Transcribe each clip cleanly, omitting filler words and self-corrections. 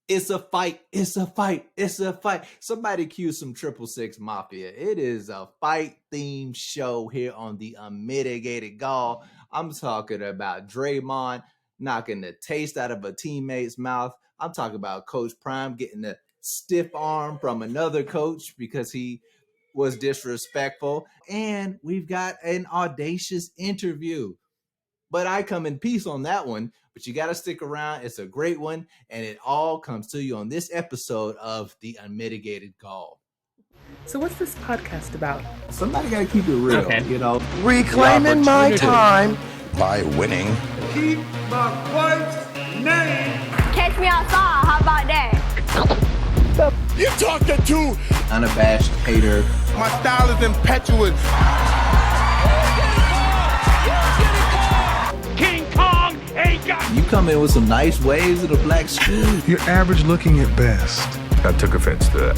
It's a fight. It's a fight. It's a fight. Somebody cue some 666 Mafia. It is a fight themed show here on the Unmitigated Gall. I'm talking about Draymond knocking the taste out of a teammate's mouth. I'm talking about Coach Prime getting the stiff arm from another coach because he was disrespectful. And we've got an audacious interview. But I come in peace on that one. But you got to stick around. It's a great one. And it all comes to you on this episode of The Unmitigated Gall. So what's this podcast about? Somebody got to keep it real, you know. Reclaiming my time by winning. Keep my wife's name. Catch me outside. How about that? You're talking to unabashed hater. My style is impetuous. King Kong ain't got. You come in with some nice waves of the black school. You're average looking at best. I took offense to that.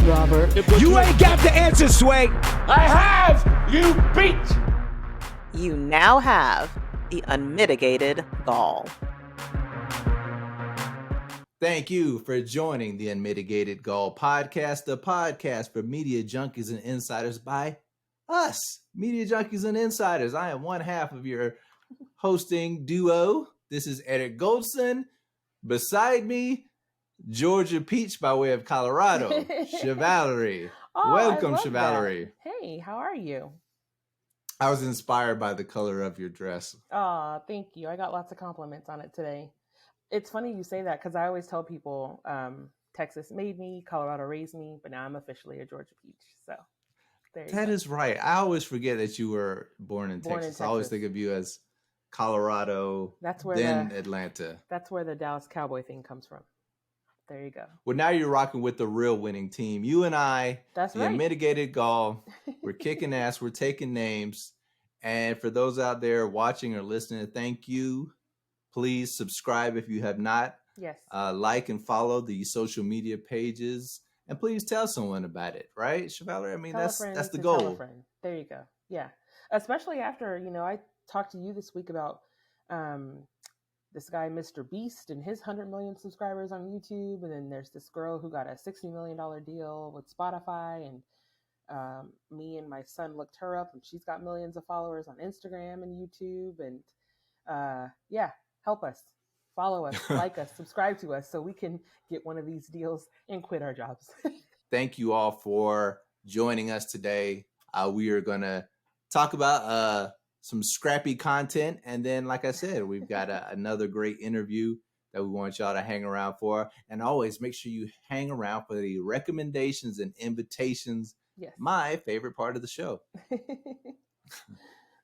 Robert. You ain't got the answer, Sway. I have you beat. You now have the Unmitigated Gall. Thank you for joining the Unmitigated Gall podcast, the podcast for media junkies and insiders by us, media junkies and insiders. I am one half of your hosting duo. This is Eric Goldson. Beside me, Georgia Peach by way of Colorado, Chivalry. Welcome, Chivalry. That. Hey, how are you? I was inspired by the color of your dress. Thank you. I got lots of compliments on it today. It's funny you say that because I always tell people Texas made me, Colorado raised me, but now I'm officially a Georgia Peach. So that is right. I always forget that you were born in Texas. I always think of you as Colorado, then Atlanta. That's where the Dallas Cowboy thing comes from. There you go. Well, now you're rocking with the real winning team. You and I, that's the right. Unmitigated Gall, we're kicking ass. We're taking names. And for those out there watching or listening, thank you. Please subscribe if you have not. Yes. Like and follow the social media pages. And please tell someone about it, right, Chevalier? I mean, that's the goal. Tell a friend. There you go. Yeah. Especially after, I talked to you this week about this guy, Mr. Beast, and his 100 million subscribers on YouTube. And then there's this girl who got a $60 million deal with Spotify. And me and my son looked her up, and she's got millions of followers on Instagram and YouTube. And help us, follow us, like us, subscribe to us so we can get one of these deals and quit our jobs. Thank you all for joining us today. We are going to talk about some scrappy content. And then, like I said, we've got another great interview that we want y'all to hang around for. And always make sure you hang around for the recommendations and invitations. Yes. My favorite part of the show.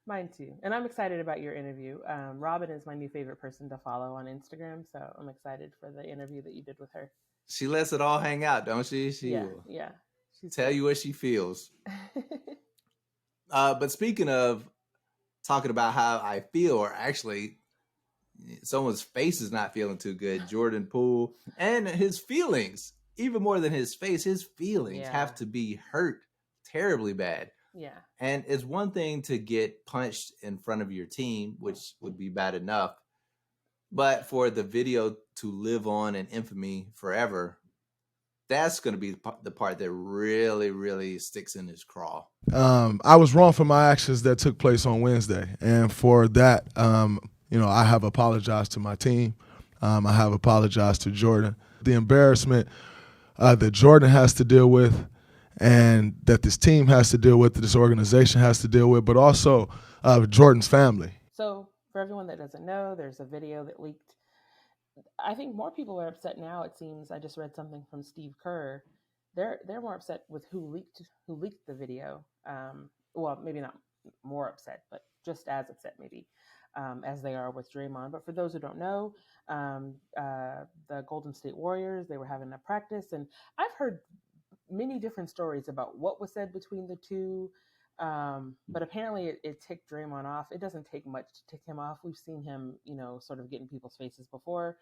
Mine too. And I'm excited about your interview. Robynn is my new favorite person to follow on Instagram. So I'm excited for the interview that you did with her. She lets it all hang out, don't she? She will tell you what she feels. But speaking of talking about how I feel, or actually someone's face is not feeling too good, Jordan Poole, and his feelings, even more than his face, his feelings have to be hurt terribly bad. Yeah. And it's one thing to get punched in front of your team, which would be bad enough. But for the video to live on in infamy forever, that's going to be the part that really, really sticks in his craw. I was wrong for my actions that took place on Wednesday. And for that, I have apologized to my team. I have apologized to Jordan. The embarrassment that Jordan has to deal with, and that this team has to deal with, that this organization has to deal with, but also Jordan's family. So for everyone that doesn't know, there's a video that leaked. I think more people are upset now, it seems. I just read something from Steve Kerr. They're more upset with who leaked the video. Well, maybe not more upset, but just as upset maybe as they are with Draymond. But for those who don't know, the Golden State Warriors, they were having a practice, and I've heard many different stories about what was said between the two. But apparently it ticked Draymond off. It doesn't take much to tick him off. We've seen him, sort of get in people's faces before.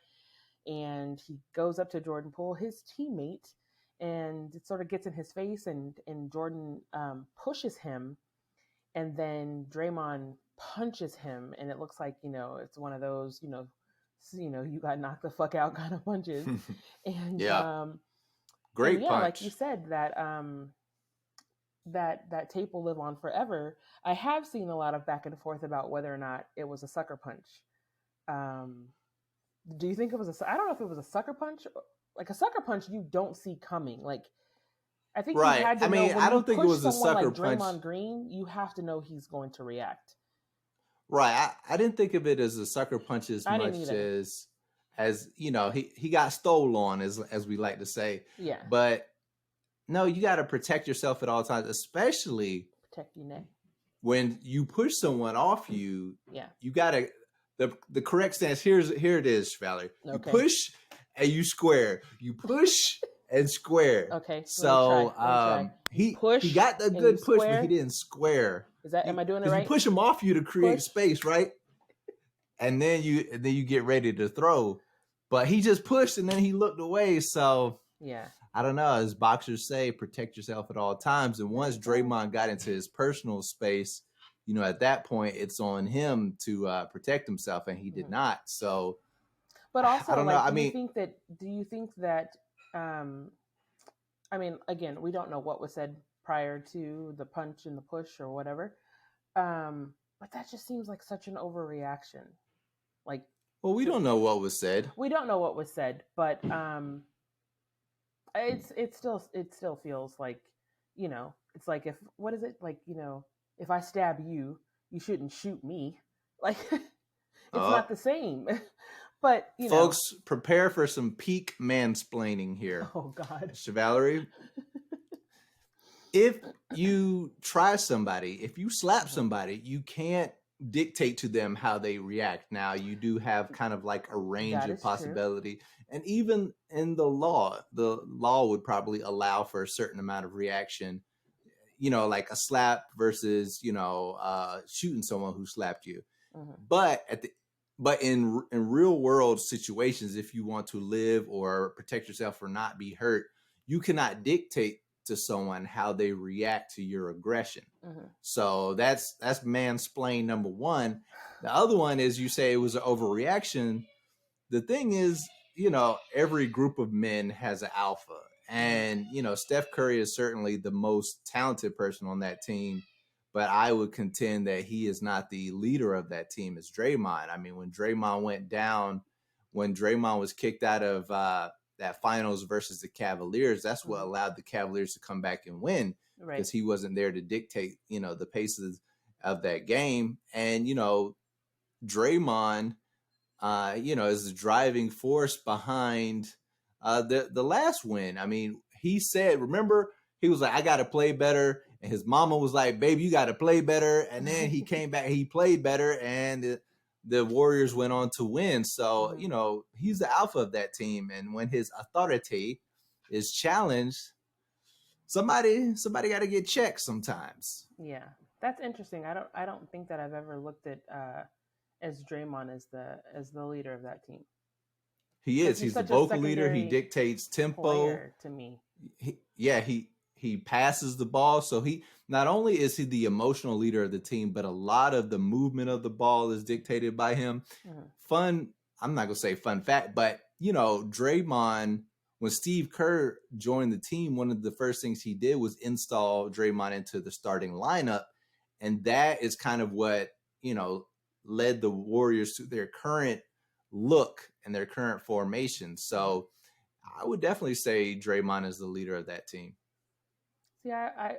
And he goes up to Jordan Poole, his teammate, and it sort of gets in his face, and Jordan pushes him, and then Draymond punches him, and it looks like, it's one of those, you got knocked the fuck out kind of punches. And Yeah. Great and yeah, punch. like you said, that tape will live on forever. I have seen a lot of back and forth about whether or not it was a sucker punch. Do you think it was I don't know if it was a sucker punch. Like a sucker punch, you don't see coming. Like I think Right. you had to I know mean, when I don't you think it push was a someone sucker like punch. Draymond Green, you have to know he's going to react. Right. I didn't think of it as a sucker punch as I didn't much either. as he got stole on, as we like to say. Yeah. But no, you got to protect yourself at all times, especially Protect your neck. when you push someone off you. Yeah. You got to the correct stance. Here it is, Valerie. You Okay. push and you square. You push and square. Okay. So let me try. he got the and good you push, square? but he didn't square. Am I doing it right? You push him off you to create Push. space, right? And then you get ready to throw. But he just pushed and then he looked away. So Yeah. I don't know. As boxers say, protect yourself at all times. And once Draymond got into his personal space, at that point, it's on him to protect himself, and he did not. So, but also, I don't know. Do you think that? I mean, again, we don't know what was said prior to the punch and the push or whatever. But that just seems like such an overreaction. Like, well, we don't know what was said. We don't know what was said, but it still feels like, it's like if I stab you, you shouldn't shoot me. Like it's not the same. But folks, prepare for some peak mansplaining here. Oh God, Mr. Valerie. If you try somebody, if you slap somebody, you can't dictate to them how they react. Now, you do have kind of like a range of possibility. True. And even in the law would probably allow for a certain amount of reaction, like a slap versus, shooting someone who slapped you. Mm-hmm. But in real world situations, if you want to live or protect yourself or not be hurt, you cannot dictate to someone how they react to your aggression. Mm-hmm. So that's mansplain number one. The other one is, you say it was an overreaction. The thing is, every group of men has an alpha, and Steph Curry is certainly the most talented person on that team, but I would contend that he is not the leader of that team. It's Draymond. I mean, when Draymond went down, when Draymond was kicked out of that finals versus the Cavaliers, that's what allowed the Cavaliers to come back and win, because he wasn't there to dictate, the paces of that game. And, Draymond, is the driving force behind the last win. I mean, he said, remember, he was like, I got to play better. And his mama was like, baby, you got to play better. And then he came back, he played better, and the Warriors went on to win. So, he's the alpha of that team. And when his authority is challenged, somebody got to get checked sometimes. Yeah, that's interesting. I don't think that I've ever looked at as Draymond as the leader of that team. He is. He's the vocal leader. He dictates tempo. To me. He passes the ball. So he not only is he the emotional leader of the team, but a lot of the movement of the ball is dictated by him. Mm-hmm. I'm not gonna say fun fact, but Draymond, when Steve Kerr joined the team, one of the first things he did was install Draymond into the starting lineup. And that is kind of what, led the Warriors to their current look and their current formation. So I would definitely say Draymond is the leader of that team. See, I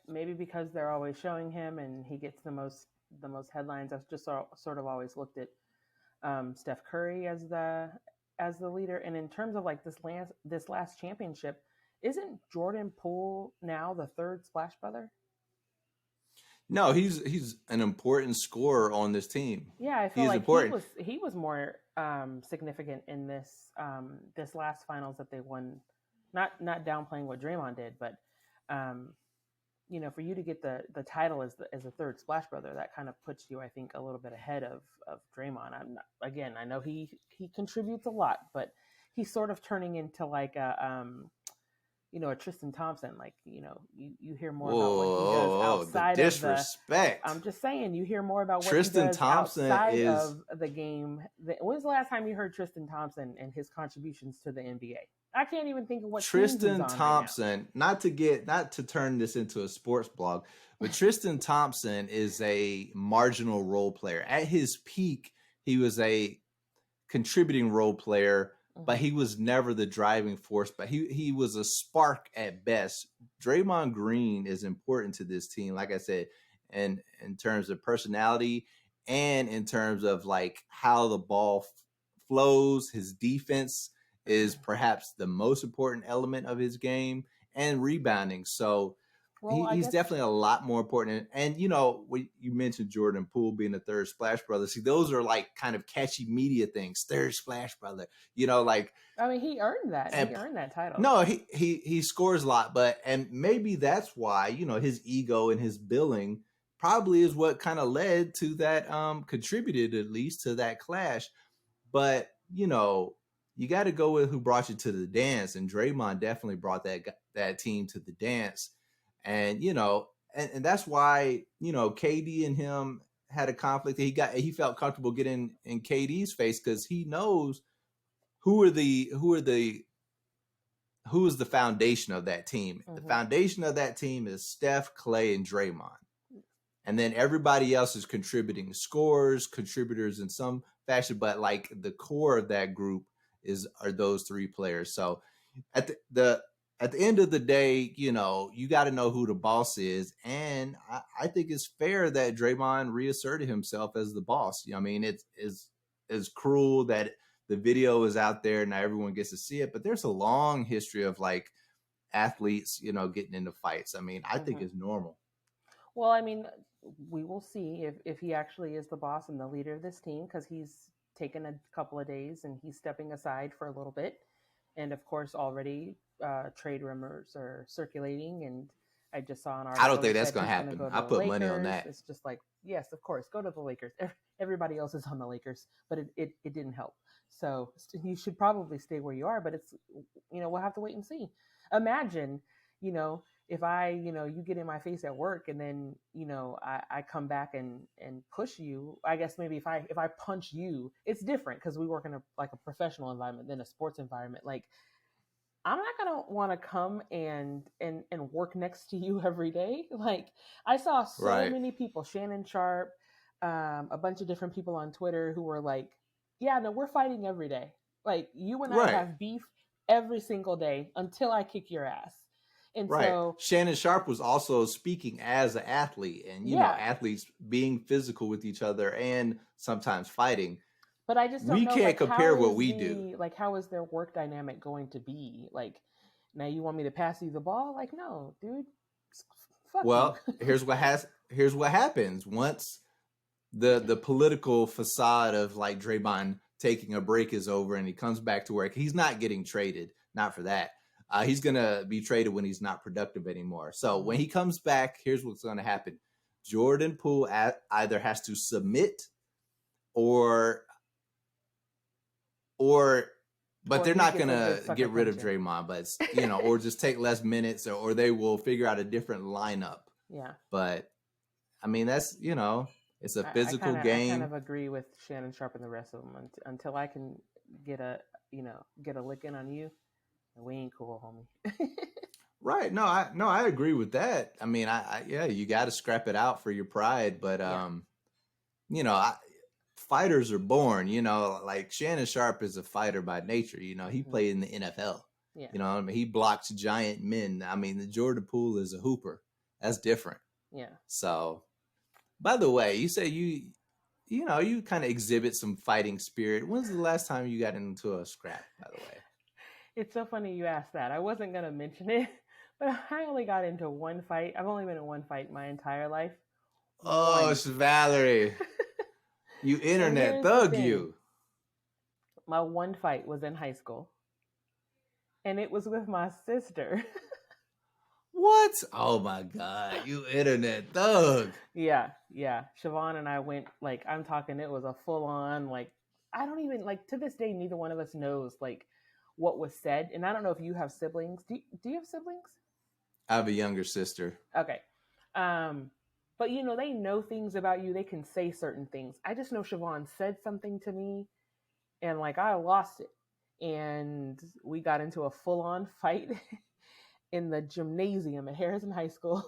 maybe because they're always showing him and he gets the most headlines. I've just sort of always looked at Steph Curry as the leader. And in terms of like this last championship, isn't Jordan Poole now the third Splash Brother? No, he's an important scorer on this team. Yeah, I feel he's like important. he was more significant in this last finals that they won. Not downplaying what Draymond did, but for you to get the title as a third Splash Brother, that kind of puts you, I think, a little bit ahead of Draymond. I know he contributes a lot, but he's sort of turning into like a a Tristan Thompson. Like, you hear more about what he does Whoa, the outside of disrespect. I'm just saying, you hear more about what Tristan he does Thompson outside is of the game. When's the last time you heard Tristan Thompson and his contributions to the NBA? I can't even think of what team he's Tristan on Thompson. Not to turn this into a sports blog, but Tristan Thompson is a marginal role player. At his peak, he was a contributing role player, but he was never the driving force. But he was a spark at best. Draymond Green is important to this team, like I said, and in terms of personality and in terms of like how the ball flows. His defense is perhaps the most important element of his game, and rebounding. So he's definitely a lot more important. And you mentioned Jordan Poole being the third Splash Brother. See, those are like kind of catchy media things. Third Splash Brother. Like, I mean, he earned that. He earned that title. No, he scores a lot, and maybe that's why his ego and his billing probably is what kind of led to that, contributed at least to that clash. But you got to go with who brought you to the dance, and Draymond definitely brought that team to the dance. And and that's why KD and him had a conflict. He felt comfortable getting in KD's face because he knows who is the foundation of that team. The foundation of that team is Steph, Clay, and Draymond. And then everybody else is contributing scores, contributors in some fashion, but like the core of that group are those three players. So at the end of the day, you got to know who the boss is. And I think it's fair that Draymond reasserted himself as the boss. I mean, it's cruel that the video is out there and now everyone gets to see it, but there's a long history of like athletes, getting into fights. I mean, I think it's normal. Well, I mean, we will see if he actually is the boss and the leader of this team, because he's taken a couple of days and he's stepping aside for a little bit. And of course, already trade rumors are circulating, and I just saw an article. I don't think that's going to happen. I put money on that. It's just like, yes, of course, go to the Lakers. Everybody else is on the Lakers, but it didn't help. So you should probably stay where you are, but it's, we'll have to wait and see. Imagine, if you get in my face at work and then, I come back and push you. I guess maybe if I punch you, it's different because we work in a professional environment than a sports environment. Like, I'm not going to want to come and work next to you every day. Like, I saw so many people, Shannon Sharp, a bunch of different people on Twitter who were like, yeah, no, we're fighting every day. Like, you and I have beef every single day until I kick your ass. And so Shannon Sharp was also speaking as an athlete, and athletes being physical with each other and sometimes fighting. But I just don't know, can't compare what we do. Like, how is their work dynamic going to be? Like, now you want me to pass you the ball? Like, no, dude. Fuck you. here's what happens once the political facade of like Draymond taking a break is over and he comes back to work. He's not getting traded, not for that. He's going to be traded when he's not productive anymore. So when he comes back, here's what's going to happen. Jordan Poole either has to submit or they're not going to get rid of Draymond, but or just take less minutes, or they will figure out a different lineup. Yeah. But I mean, that's, it's a physical game. I kind of agree with Shannon Sharp and the rest of them. Until I can get a licking on you, we ain't cool, homie. Right. No, I agree with that. I mean, you got to scrap it out for your pride, but fighters are born, like Shannon Sharp is a fighter by nature. He played in the NFL. Yeah. He blocks giant men. I mean, the Jordan Poole is a hooper. That's different. Yeah. So, by the way, you say you kind of exhibit some fighting spirit. When's the last time you got into a scrap, by the way? It's so funny you asked that. I wasn't going to mention it, but I only got into one fight. I've only been in one fight my entire life. Oh, it's Valerie. You internet thug you. My one fight was in high school. And it was with my sister. What? Oh my God. You internet thug. Yeah. Siobhan and I went, like, I'm talking, it was a full on, like, I don't even, like, to this day, neither one of us knows, like, what was said. And I don't know if you have siblings. Do you have siblings? I have a younger sister. Okay. But you know, they know things about you. They can say certain things. I just know Siobhan said something to me and like I lost it. And we got into a full-on fight in the gymnasium at Harrison High School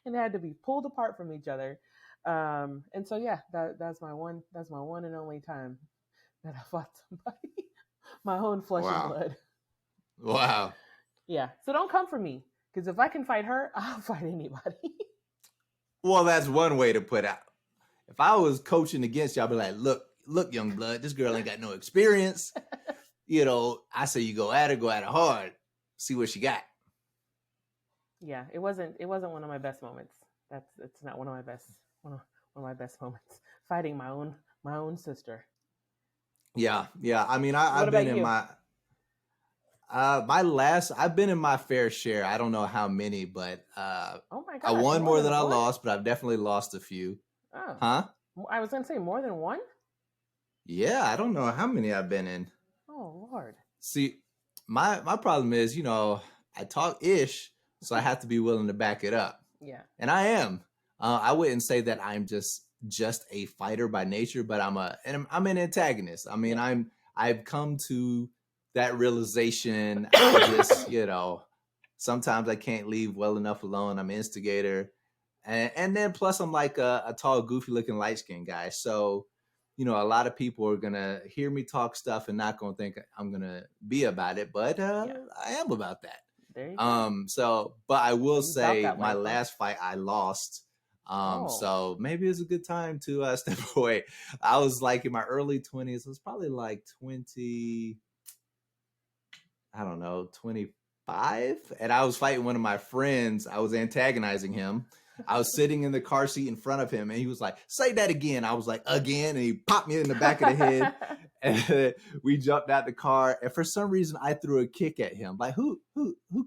and had to be pulled apart from each other. And so yeah, that's my one and only time that I fought somebody. My own flesh and blood. Wow. Yeah. So don't come for me. Because if I can fight her, I'll fight anybody. Well, that's one way to put out. If I was coaching against you, I'd be like, look, young blood, this girl ain't got no experience. You know, I say you go at her hard, see what she got. Yeah, it wasn't one of my best moments. It's not one of my best moments. Fighting my own sister. Yeah. I mean, I've been in my I've been in my fair share. I don't know how many, but oh my gosh, I won more than I lost, but I've definitely lost a few. Oh. Huh? I was gonna say more than one? Yeah, I don't know how many I've been in. Oh Lord. See, my problem is, you know, I talk ish, so I have to be willing to back it up. Yeah. And I am. I wouldn't say that I'm just a fighter by nature, but I'm an antagonist. I mean, yeah. I've come to that realization. I just, you know, sometimes I can't leave well enough alone. I'm an instigator. And then plus I'm like a tall, goofy looking light skinned guy. So, you know, a lot of people are going to hear me talk stuff and not going to think I'm going to be about it. But I am about that. There you go. So, but I will say my last fight I lost. So maybe it's a good time to step away. I was like in my early 20s. It was probably like 25. And I was fighting one of my friends. I was antagonizing him. I was sitting in the car seat in front of him and he was like, say that again. I was like, again. And he popped me in the back of the head. And we jumped out the car. And for some reason, I threw a kick at him. Like, who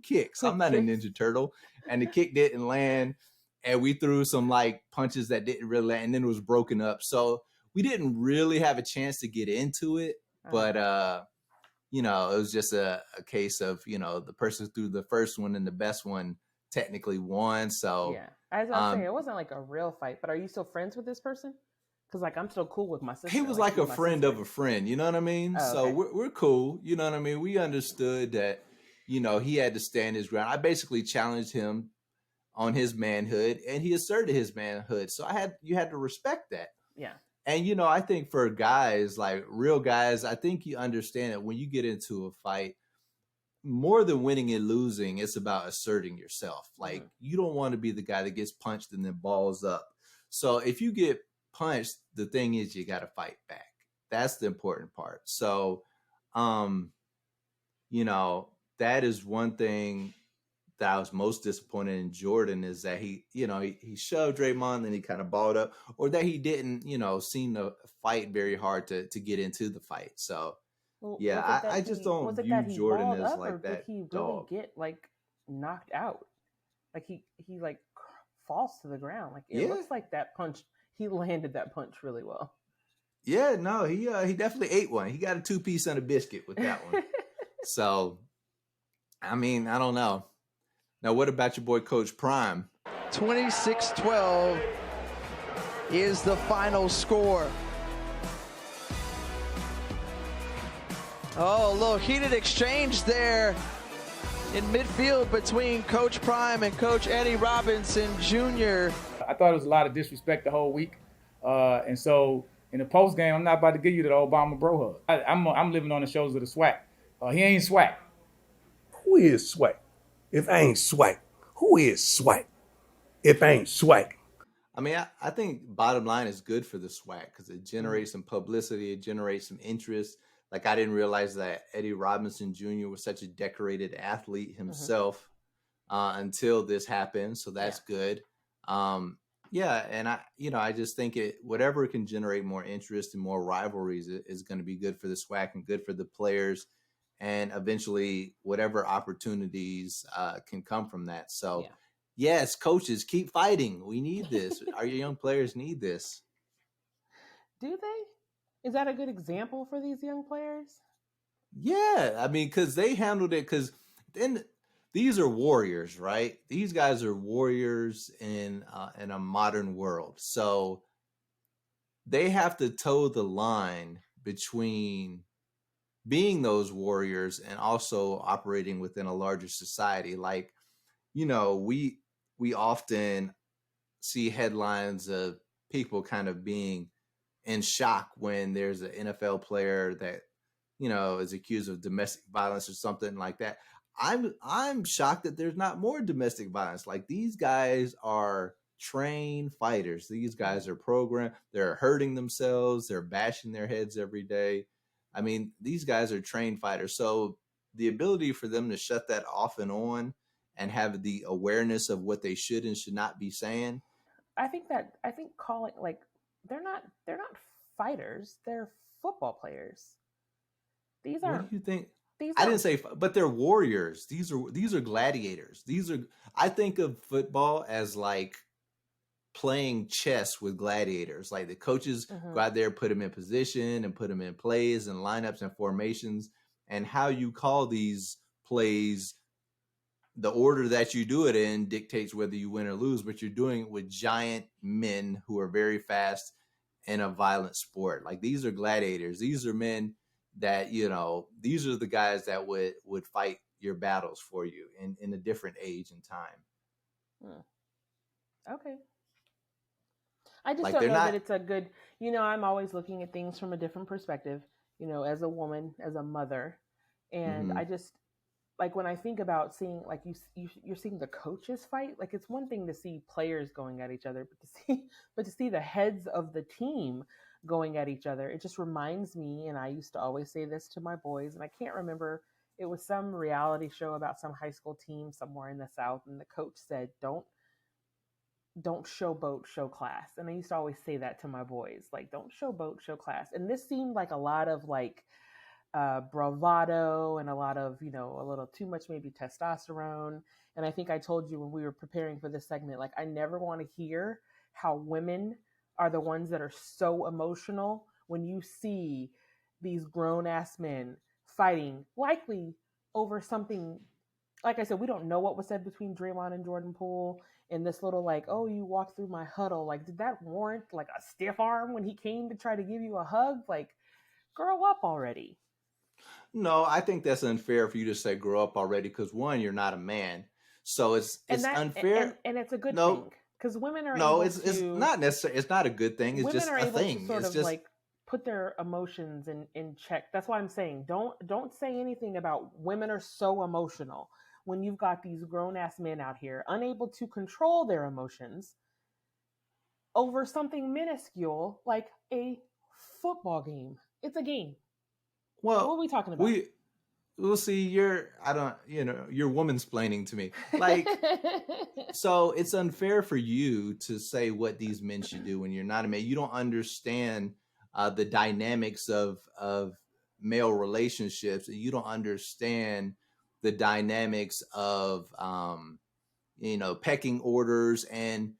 kicks? I'm not a Ninja Turtle. And the kick didn't land. And we threw some like punches that didn't really land. And then it was broken up. So we didn't really have a chance to get into it. But, you know, it was just a case of, you know, the person who threw the first one and the best one technically won. So yeah, as I was saying, it wasn't like a real fight. But are you still friends with this person? Because like I'm still cool with my sister. He was like a friend of a friend. You know what I mean? Oh, so okay. we're cool. You know what I mean? We understood that, you know, he had to stand his ground. I basically challenged him on his manhood, and he asserted his manhood. So you had to respect that. Yeah. And, you know, I think for guys, like real guys, I think you understand that when you get into a fight, more than winning and losing, it's about asserting yourself. Like, you don't want to be the guy that gets punched and then balls up. So if you get punched, the thing is you got to fight back. That's the important part. So, you know, that is one thing that I was most disappointed in Jordan is that he shoved Draymond and he kind of balled up, or that he didn't, you know, seem to fight very hard to get into the fight. So, yeah, I just don't view Jordan as like that. Did he really dog. get like knocked out? Like he like falls to the ground. Like it looks like that punch. He landed that punch really well. Yeah, no, he definitely ate one. He got a 2-piece and a biscuit with that one. So, I mean, I don't know. Now, what about your boy Coach Prime? 26-12 is the final score. Oh, a little heated exchange there in midfield between Coach Prime and Coach Eddie Robinson Jr. I thought it was a lot of disrespect the whole week. And so in the post game, I'm not about to give you that Obama bro hug. I'm living on the shoulders of the swag. He ain't swag. Who is swag? If I ain't swag, who is swag? If I ain't swag. I mean, I think bottom line is good for the swag because it generates some publicity. It generates some interest. Like, I didn't realize that Eddie Robinson Jr. was such a decorated athlete himself until this happened. So that's good. Yeah, and I just think whatever can generate more interest and more rivalries is going to be good for the swag and good for the players, and eventually whatever opportunities can come from that. So, yes, coaches, keep fighting. We need this. Our young players need this. Do they? Is that a good example for these young players? Yeah, I mean, because they handled it. Because then these are warriors, right? These guys are warriors in a modern world, so they have to toe the line between being those warriors and also operating within a larger society. Like, we often see headlines of people kind of being in shock when there's an NFL player that is accused of domestic violence or something like that. I'm shocked that there's not more domestic violence. Like, these guys are trained fighters. These guys are programmed. They're hurting themselves. They're bashing their heads every day. I mean, these guys are trained fighters. So the ability for them to shut that off and on and have the awareness of what they should and should not be saying. I think calling, like, they're not fighters. They're football players. These are. What do you think? I didn't say, but they're warriors. These are gladiators. I think of football as like playing chess with gladiators. Like, the coaches go out there, put them in position and put them in plays and lineups and formations, and how you call these plays, the order that you do it in dictates whether you win or lose, but you're doing it with giant men who are very fast in a violent sport. Like, these are gladiators. These are men that, these are the guys that would fight your battles for you in a different age and time. Okay. I just don't know that it's a good, I'm always looking at things from a different perspective, as a woman, as a mother. And I just, like, when I think about seeing, like, you're seeing the coaches fight, like, it's one thing to see players going at each other, but to see the heads of the team going at each other, it just reminds me, and I used to always say this to my boys, and I can't remember, it was some reality show about some high school team somewhere in the South, and the coach said, don't showboat, show class. And I used to always say that to my boys, like, don't showboat, show class. And this seemed like a lot of, like, bravado and a lot of, a little too much maybe testosterone. And I think I told you when we were preparing for this segment, like, I never want to hear how women are the ones that are so emotional when you see these grown-ass men fighting, likely over something. Like I said, we don't know what was said between Draymond and Jordan Poole, and this little, like, oh, you walked through my huddle. Like, did that warrant, like, a stiff arm when he came to try to give you a hug? Like, grow up already. No, I think that's unfair for you to say grow up already, because, one, you're not a man. So it's unfair. And it's a good thing, because women are it's not necessarily, it's not a good thing. It's just a thing. To sort of like put their emotions in check. That's why I'm saying don't say anything about women are so emotional when you've got these grown-ass men out here unable to control their emotions over something minuscule like a football game. It's a game. Well, what are we talking about? We'll see. You're womansplaining to me. Like, so it's unfair for you to say what these men should do when you're not a man. You don't understand the dynamics of male relationships. You don't understand the dynamics of pecking orders, and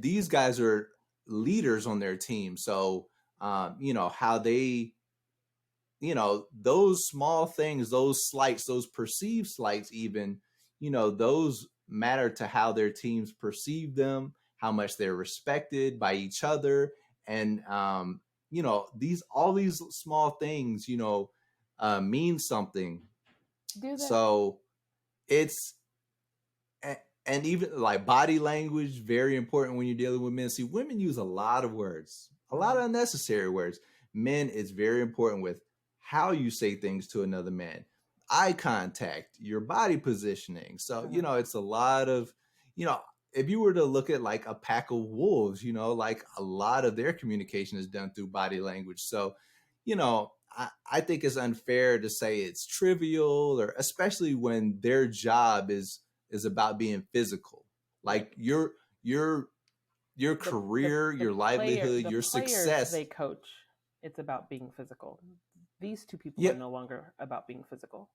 these guys are leaders on their team. So how they, those small things, those slights, those perceived slights, even, those matter to how their teams perceive them, how much they're respected by each other. And, all these small things, mean something. So it's, and even like body language, very important when you're dealing with men. See, women use a lot of words, a lot of unnecessary words. Men, it's very important with how you say things to another man, eye contact, your body positioning. So, it's a lot of, if you were to look at like a pack of wolves, like a lot of their communication is done through body language. So, I think it's unfair to say it's trivial, or especially when their job is about being physical. Like your career, your livelihood, your success. They coach. It's about being physical. These two people are no longer about being physical.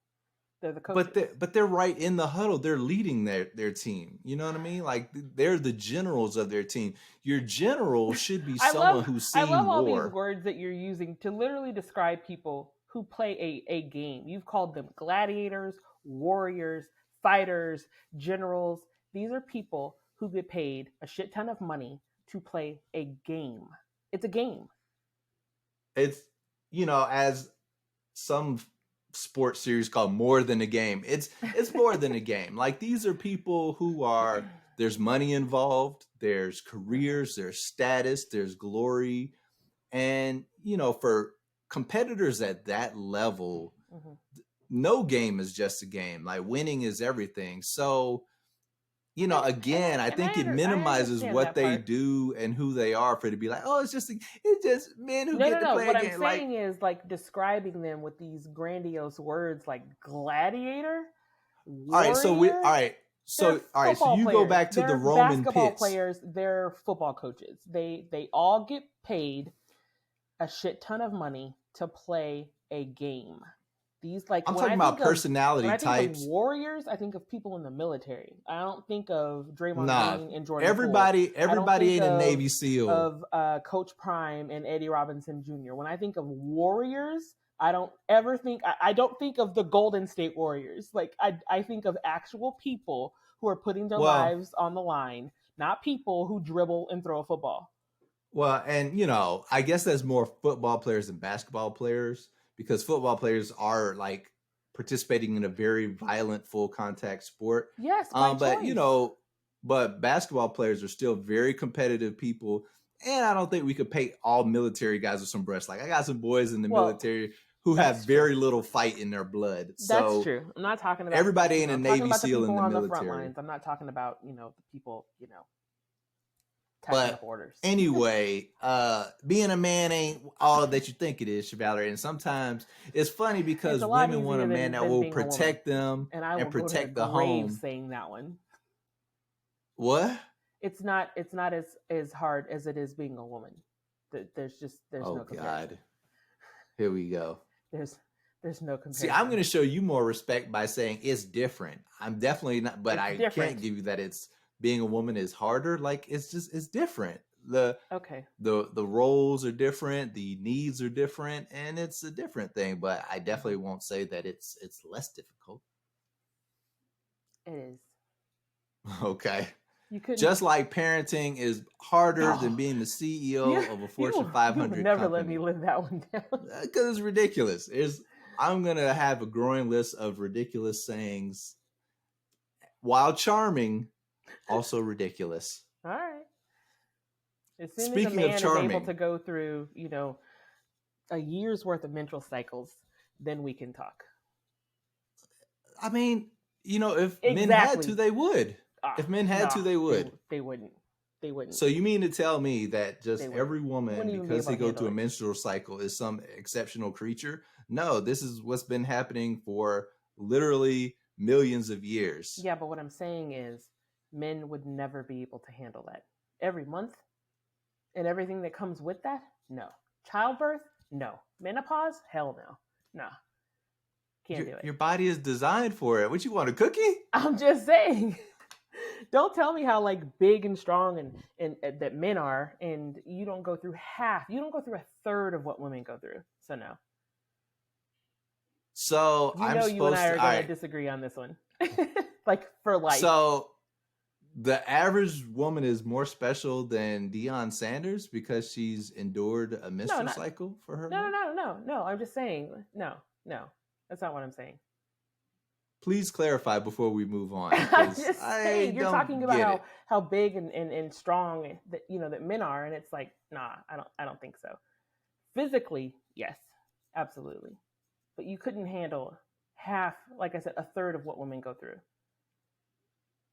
They're the coaches. But they're right in the huddle. They're leading their team. You know what I mean? Like, they're the generals of their team. Your general should be someone who's seen war. I love all these words that you're using to literally describe people who play a game. You've called them gladiators, warriors, fighters, generals. These are people who get paid a shit ton of money to play a game. It's a game. It's, as some sports series called More Than a Game. It's more than a game. Like, these are people who are, there's money involved, there's careers, there's status, there's glory. And, for competitors at that level, no game is just a game. Like, winning is everything. So, again, I think it minimizes what they do and who they are for it to be like, oh, it's just men who get to play What a game. I'm saying is, like, describing them with these grandiose words like gladiator, warrior. So you go back to the Roman basketball pits. Players, they're football coaches. They all get paid a shit ton of money to play a game. These, like, I'm talking about personality when I types. think of warriors, I think of people in the military. I don't think of Draymond Green and Jordan Everybody Poole. ain't a Navy SEAL. Of Coach Prime and Eddie Robinson Jr. When I think of warriors, I don't ever think I don't think of the Golden State Warriors. Like, I think of actual people who are putting their lives on the line, not people who dribble and throw a football. Well, and I guess there's more football players than basketball players, because football players are, like, participating in a very violent full contact sport. Yes, but basketball players are still very competitive people, and I don't think we could paint all military guys with some brush. Like, I got some boys in the military who have very little fight in their blood. So that's true. I'm not talking about everybody ain't a Navy SEAL in the on military. The front lines. I'm not talking about the people But orders. Anyway, being a man ain't all that you think it is, Valerie. And sometimes it's funny because women want a man that will protect them and protect the home. Saying that one. What? It's not as hard as it is being a woman. There's no comparison. God. Here we go. There's no comparison. See, I'm going to show you more respect by saying it's different. I'm definitely not, but I can't give you that it's being a woman is harder. Like, it's different. The roles are different, the needs are different, and it's a different thing. But I definitely won't say that it's less difficult. It is. Okay. You couldn't. Just like parenting is harder than being the CEO of a Fortune 500 You never company. let me live that one down. Because it's ridiculous. I'm going to have a growing list of ridiculous sayings. While charming, also ridiculous. All right. As soon Speaking as a man of charming, is able to go through, a year's worth of menstrual cycles, then we can talk. I mean, if men had to, they would. If men had to, they would. They wouldn't. They wouldn't. So you mean to tell me that just every woman, because they go through a menstrual cycle, is some exceptional creature? No, this is what's been happening for literally millions of years. Yeah, but what I'm saying is men would never be able to handle that. Every month and everything that comes with that? No. Childbirth? No. Menopause? Hell no. No. Can't do it. Your body is designed for it. What, you want, a cookie? I'm just saying. Don't tell me how, like, big and strong and that men are, and you don't go through half. You don't go through a third of what women go through. So no. So you and I are going to disagree on this one, like, for life. So the average woman is more special than Deion Sanders because she's endured a menstrual cycle for her. No. I'm just saying, no. That's not what I'm saying. Please clarify before we move on. I'm just saying, you're talking about how big and strong that men are, and it's like, nah, I don't think so. Physically, yes, absolutely. But you couldn't handle half, like I said, a third of what women go through.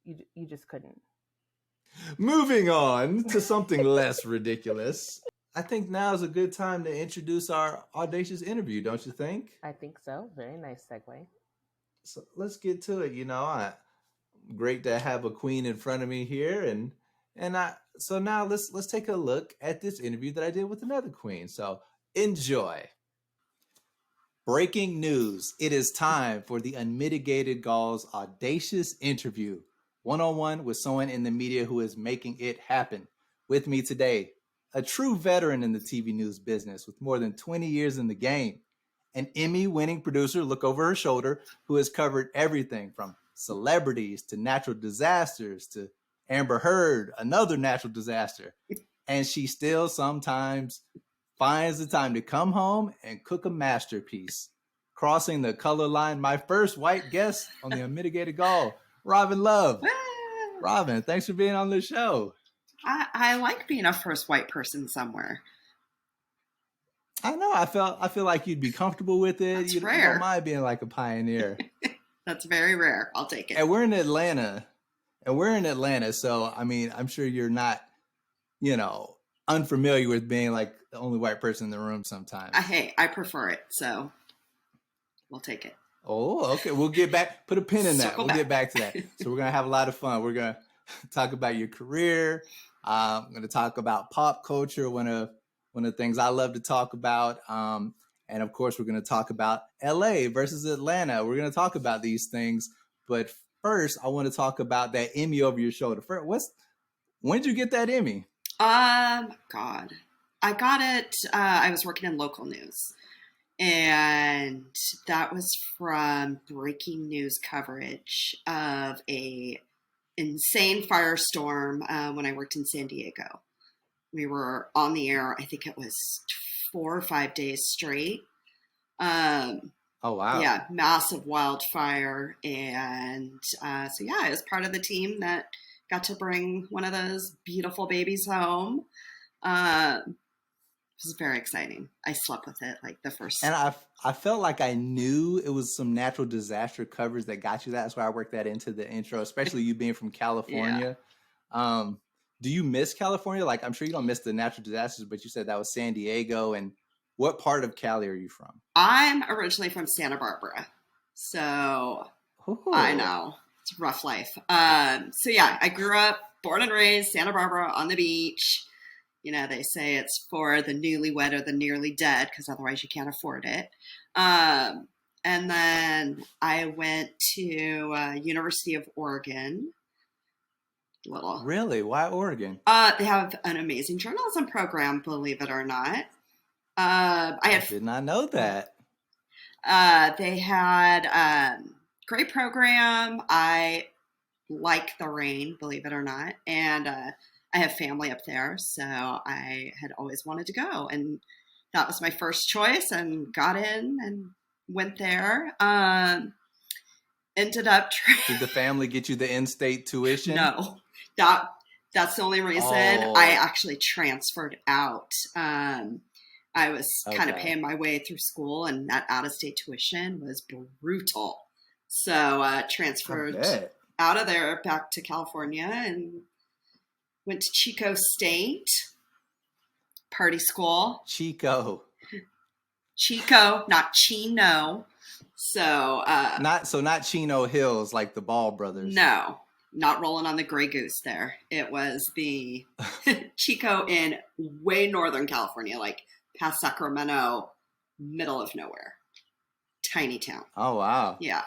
You just couldn't. Moving on to something less ridiculous. I think now is a good time to introduce our Audacious Interview, don't you think? I think so. Very nice segue. So let's get to it. Great to have a queen in front of me here, so now let's take a look at this interview that I did with another queen. So enjoy. Breaking news. It is time for the Unmitigated Gall's Audacious Interview. One-on-one with someone in the media who is making it happen. With me today, a true veteran in the TV news business with more than 20 years in the game, an Emmy-winning producer, look over her shoulder, who has covered everything from celebrities to natural disasters to Amber Heard, another natural disaster. And she still sometimes finds the time to come home and cook a masterpiece. Crossing the color line, my first white guest on the Unmitigated Gall, Robynn Love. Robynn, thanks for being on the show. I like being a first white person somewhere. I know. I feel like you'd be comfortable with it. That's You rare. don't mind being like a pioneer. That's very rare. I'll take it. And we're in Atlanta. So, I mean, I'm sure you're not, unfamiliar with being like the only white person in the room sometimes. Hey, I prefer it. So we'll take it. Oh, okay. We'll get back. Put a pin in that. Circle We'll back. get back to that. So we're going to have a lot of fun. We're going to talk about your career. I'm going to talk about pop culture, one of the things I love to talk about. And of course, we're going to talk about LA versus Atlanta. We're going to talk about these things. But first, I want to talk about that Emmy over your shoulder. When did you get that Emmy? God, I got it. I was working in local news, and that was from breaking news coverage of a insane firestorm when I worked in San Diego. We were on the air, I think it was 4 or 5 days straight. Oh, wow. Yeah, massive wildfire. And I was part of the team that got to bring one of those beautiful babies home. It was very exciting. I slept with it like the first. And I felt like I knew it was some natural disaster coverage that got you that. That's why I worked that into the intro, especially you being from California. Yeah. Do you miss California? Like, I'm sure you don't miss the natural disasters, but you said that was San Diego. And what part of Cali are you from? I'm originally from Santa Barbara. So I know it's a rough life. I grew up, born and raised Santa Barbara on the beach. They say it's for the newlywed or the nearly dead because otherwise you can't afford it. And then I went to University of Oregon. Really? Why Oregon? They have an amazing journalism program, believe it or not. I did not know that. They had great program. I like the rain, believe it or not. And I have family up there, so I had always wanted to go. And that was my first choice and got in and went there. Ended up... Did the family get you the in-state tuition? No. That's the only reason I actually transferred out. I was kind of paying my way through school, and that out-of-state tuition was brutal. So transferred out of there back to California and went to Chico State, party school. Chico, not Chino. So not Chino Hills like the Ball brothers. No. Not rolling on the Grey Goose there. It was the Chico in way northern California, like past Sacramento, middle of nowhere. Tiny town. Oh, wow. Yeah.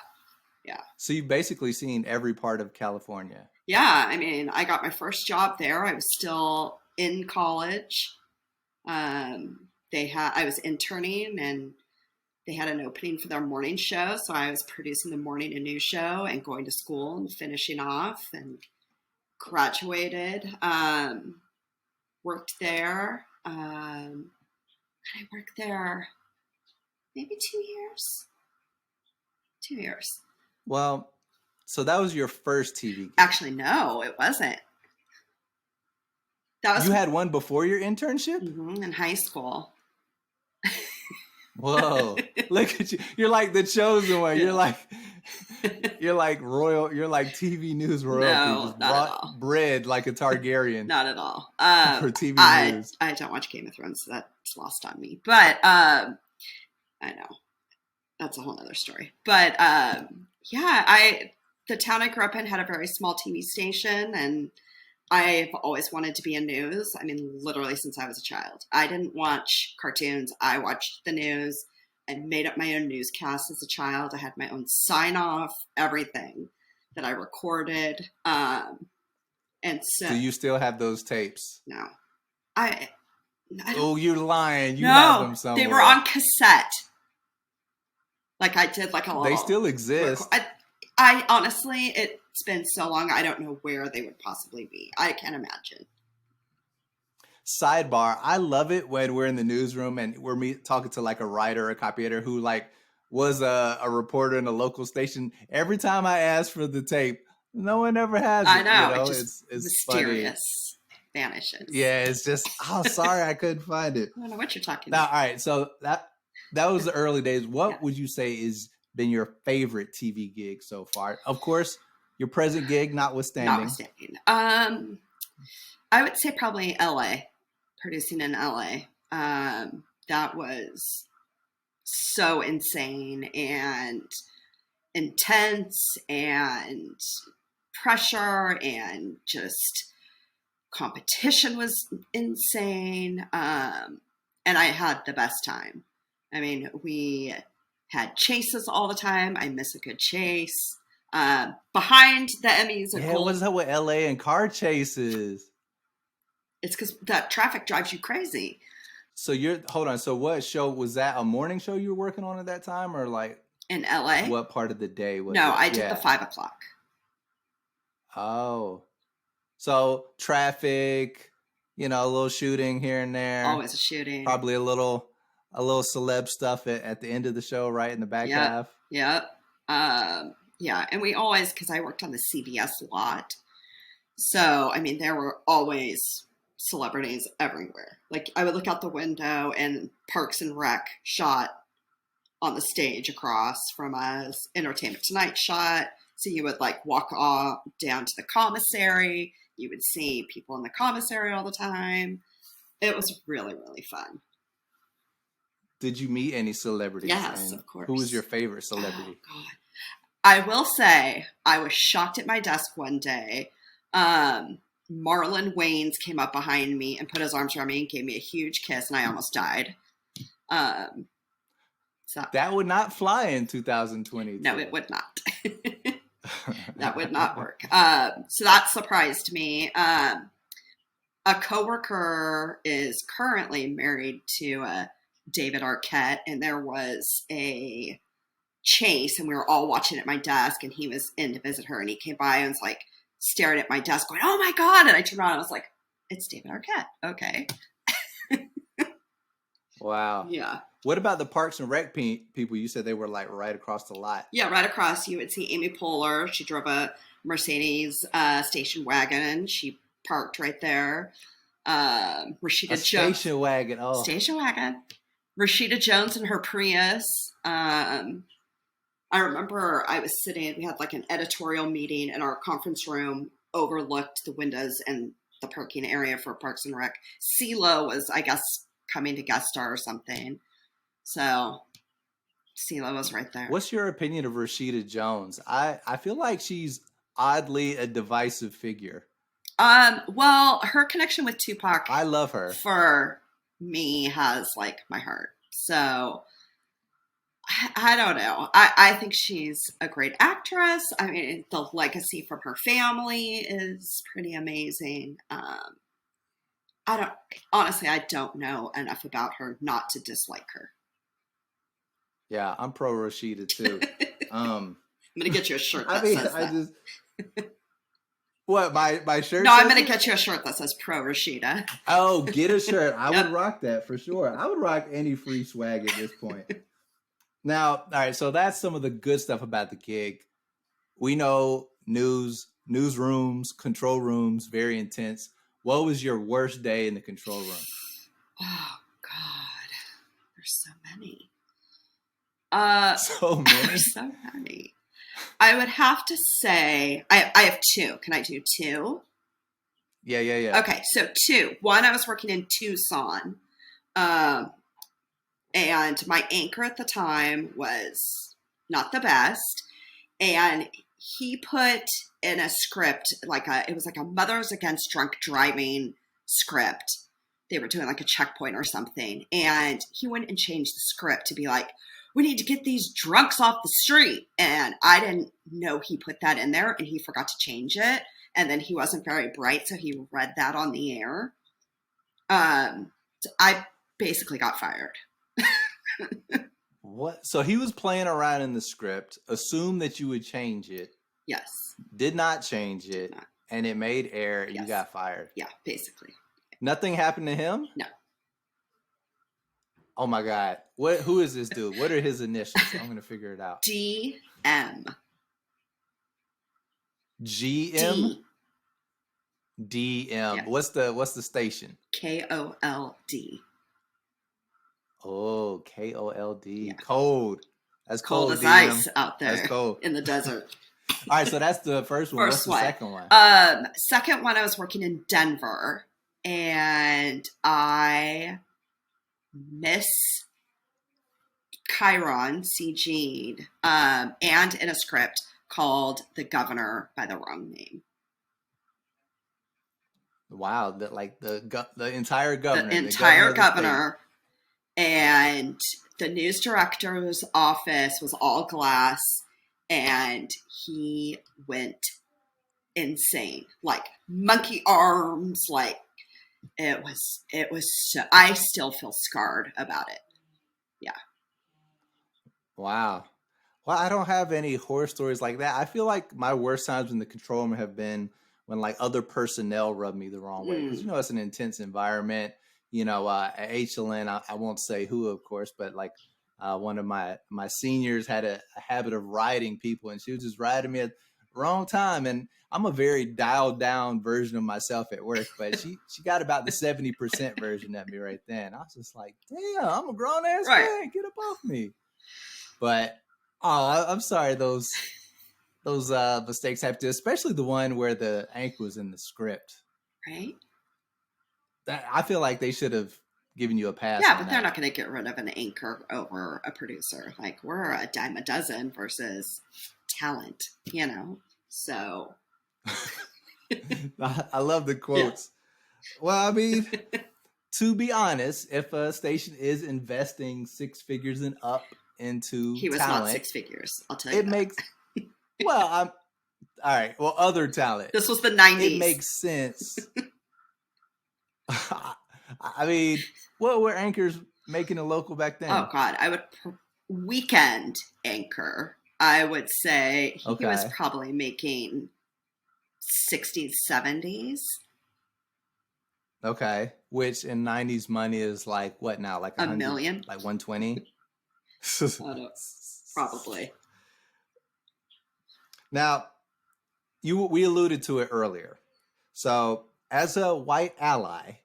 So you've basically seen every part of California. Yeah. I mean, I got my first job there. I was still in college. I was interning and they had an opening for their morning show. So I was producing the morning and news show and going to school and finishing off and graduated. Worked there. I worked there maybe 2 years. 2 years. Well, so that was your first TV gig. Actually, no, it wasn't. You had one before your internship? Mm-hmm, in high school. Whoa! Look at you. You're like the chosen one. You're like royal. You're like TV news royalty. No, just not at all. Bred like a Targaryen. Not at all. For TV news. I don't watch Game of Thrones, so that's lost on me. But I know that's a whole other story. But the town I grew up in had a very small TV station, and I've always wanted to be in news. I mean, literally since I was a child. I didn't watch cartoons. I watched the news. I made up my own newscasts as a child. I had my own sign-off, everything that I recorded. And so... Do you still have those tapes? No. Oh, you're lying. You no, have them somewhere. They were on cassette. Like I did like a little. They still exist. I honestly, it's been so long, I don't know where they would possibly be. I can't imagine. Sidebar, I love it when we're in the newsroom and we're talking to like a writer or a copywriter who like was a reporter in a local station. Every time I ask for the tape, no one ever has it. I know. You know? It's just mysterious. Funny. Vanishes. Yeah, it's just, oh, sorry, I couldn't find it. I don't know what you're talking Now, about. all right, so that was the early days. What would you say is been your favorite TV gig so far? Of course, your present gig notwithstanding. I would say probably LA, producing in LA. That was so insane and intense and pressure and just competition was insane. And I had the best time. I mean, we had chases all the time. I miss a good chase. Behind the Emmys. Yeah, what's up with LA and car chases? It's because that traffic drives you crazy. So hold on. So what show was that? A morning show you were working on at that time, or like in LA? What part of the day was it? No, I did the 5 o'clock. Oh, so traffic, a little shooting here and there. Always a shooting. Probably a little celeb stuff at the end of the show, right in the back half. Yep. Yeah, and we always, because I worked on the CBS lot, so I mean there were always celebrities everywhere. Like I would look out the window and Parks and Rec shot on the stage across from us, Entertainment Tonight shot. So you would like walk off down to the commissary. You would see people in the commissary all the time. It was really, really fun. Did you meet any celebrities? Yes, of course. Who was your favorite celebrity? Oh, God. I will say I was shocked at my desk one day. Marlon Wayans came up behind me and put his arms around me and gave me a huge kiss, and I almost died. So that would not fly in 2020. No, it would not. That would not work. So that surprised me. A coworker is currently married to David Arquette, and there was a chase, and we were all watching at my desk, and he was in to visit her, and he came by and was like staring at my desk going, "Oh my God." And I turned around and I was like, "It's David Arquette." Okay. Wow. Yeah. What about the Parks and Rec people? You said they were like right across the lot. Yeah, right across. You would see Amy Poehler. She drove a Mercedes station wagon. She parked right there. Rashida Jones. Station wagon. Oh. Station wagon. Rashida Jones and her Prius. I remember I was sitting, we had like an editorial meeting in our conference room, overlooked the windows and the parking area for Parks and Rec. CeeLo was, I guess, coming to guest star or something. So CeeLo was right there. What's your opinion of Rashida Jones? I feel like she's oddly a divisive figure. Well, her connection with Tupac, I love her. For me, has like my heart. So I don't know. I think she's a great actress. I mean, the legacy from her family is pretty amazing. I don't know enough about her not to dislike her. Yeah, I'm pro Rashida too. I'm gonna get you a shirt that says that. What, my shirt? No, I'm gonna get you a shirt that says pro Rashida. Oh, get a shirt. I would rock that for sure. I would rock any free swag at this point. Now, all right, so that's some of the good stuff about the gig. We know newsrooms, control rooms, very intense. What was your worst day in the control room? Oh God, there's so many. So many. There's so many. I would have to say I have two. Can I do two? Yeah. Okay, so two. One, I was working in Tucson. And my anchor at the time was not the best. And he put in a script, it was like a Mothers Against Drunk Driving script. They were doing like a checkpoint or something. And he went and changed the script to be like, we need to get these drunks off the street. And I didn't know he put that in there, and he forgot to change it. And then he wasn't very bright, so he read that on the air. So I basically got fired. What? So he was playing around in the script, assumed that you would change it, Yes. did not change it, No. and it made air, and Yes. you got fired. Yeah, basically. Nothing happened to him? No. Oh my God. Who is this dude? What are his initials? I'm going to figure it out. DM. GM? D. DM. Yes. What's the station? KOLD. Oh, KOLD. Yeah. Cold. That's Cold cold, as DM. ice out there That's cold. in the desert. All right, so that's the first one. First What's the one. second one? Second one, I was working in Denver, and I miss Chiron CG'd, and in a script called The Governor by the wrong name. Wow, the entire governor. The entire governor of the governor. And the news director's office was all glass, and he went insane, like monkey arms, like it was so, I still feel scarred about it. Yeah. Wow. Well, I don't have any horror stories like that. I feel like my worst times in the control room have been when like other personnel rub me the wrong way. Because it's an intense environment. At HLN, I won't say who, of course, but like one of my seniors had a habit of riding people, and she was just riding me at the wrong time. And I'm a very dialed down version of myself at work, but she got about the 70% version of me right then. I was just like, damn, I'm a grown ass man. Get up off me. But I'm sorry those mistakes happen, especially the one where the anchor was in the script. Right. I feel like they should have given you a pass. Yeah, but they're not going to get rid of an anchor over a producer. Like, we're a dime a dozen versus talent, So. I love the quotes. Yeah. Well, I mean, to be honest, if a station is investing six figures and up into he was talent, not six figures. I'll tell you. It makes. Well, I'm all right. Well, other talent. This was the 90s. It makes sense. I mean, what were anchors making a local back then? Oh God, I would weekend anchor. I would say he was probably making 60s, 70s. Okay, which in 90s money is like what now? Like a million? Like 120? Probably. Now, we alluded to it earlier. So, as a white ally,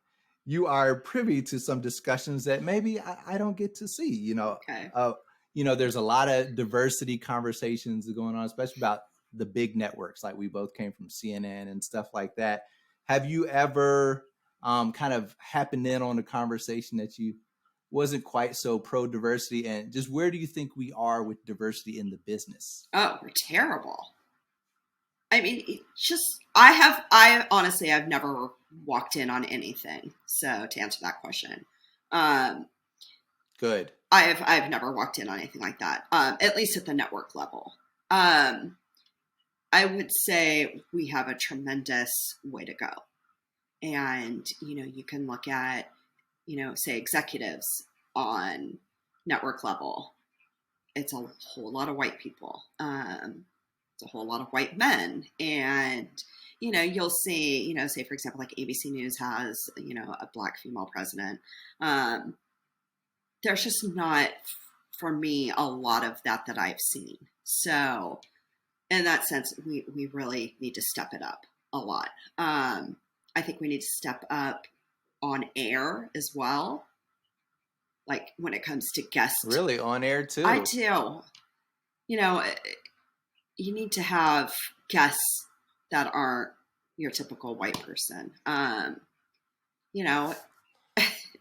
you are privy to some discussions that maybe I don't get to see. There's a lot of diversity conversations going on, especially about the big networks. Like we both came from CNN and stuff like that. Have you ever kind of happened in on a conversation that you wasn't quite so pro diversity, and just where do you think we are with diversity in the business? Oh, we're terrible. I mean, I honestly, I've never walked in on anything. So to answer that question, good. I've never walked in on anything like that. At least at the network level. I would say we have a tremendous way to go. And, you can look at, say executives on network level. It's a whole lot of white people. It's a whole lot of white men. And, you'll see, say, for example, like ABC News has, a Black female president. There's just not, for me, a lot of that I've seen. So in that sense, we really need to step it up a lot. I think we need to step up on air as well. Like when it comes to guests. Really? On air too? I do. You need to have guests that aren't your typical white person.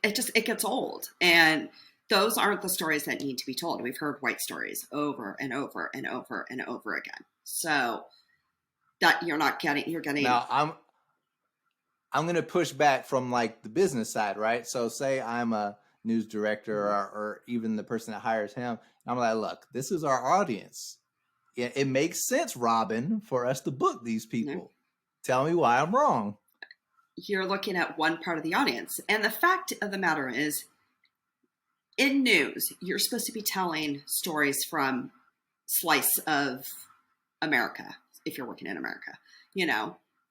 It gets old, and those aren't the stories that need to be told. We've heard white stories over and over and over and over again. So that you're getting. Now I'm going to push back from like the business side, right? So say I'm a news director or even the person that hires him. I'm like, look, this is our audience. It makes sense, Robyn, for us to book these people. No. Tell me why I'm wrong. You're looking at one part of the audience. And the fact of the matter is, in news, you're supposed to be telling stories from slice of America, if you're working in America,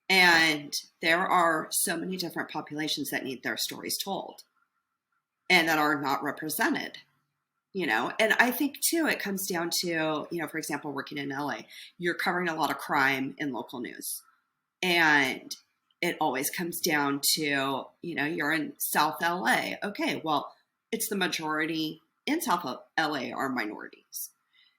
and there are so many different populations that need their stories told and that are not represented, and I think too, it comes down to, for example, working in LA, you're covering a lot of crime in local news, and it always comes down to, you're in South LA. Okay, well, it's the majority in South LA are minorities.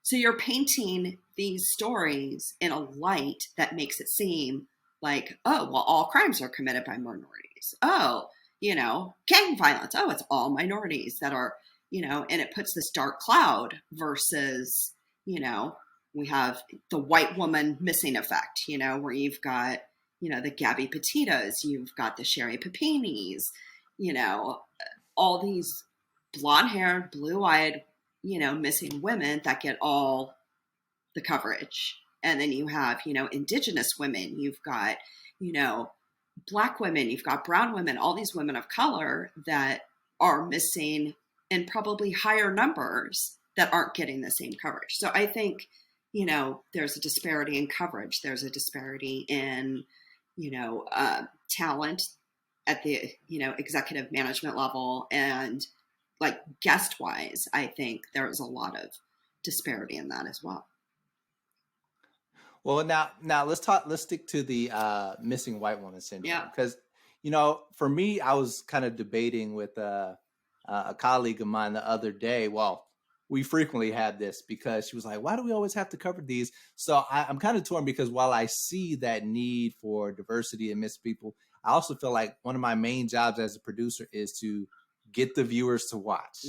So you're painting these stories in a light that makes it seem like, oh, well, all crimes are committed by minorities. Oh, gang violence. Oh, it's all minorities that are, and it puts this dark cloud versus, we have the white woman missing effect, where you've got, the Gabby Petitas, you've got the Sherry Papinis, all these blonde-haired, blue-eyed, missing women that get all the coverage. And then you have, indigenous women, you've got, Black women, you've got brown women, all these women of color that are missing in probably higher numbers that aren't getting the same coverage. So I think, there's a disparity in coverage. There's a disparity in, talent at the, executive management level, and like guest wise, I think there's a lot of disparity in that as well. Well, now let's stick to the missing white woman syndrome. Yeah. Because, for me, I was kind of debating with a colleague of mine the other day. Well, we frequently have this because she was like, why do we always have to cover these? So I'm kind of torn, because while I see that need for diversity and missing people, I also feel like one of my main jobs as a producer is to get the viewers to watch,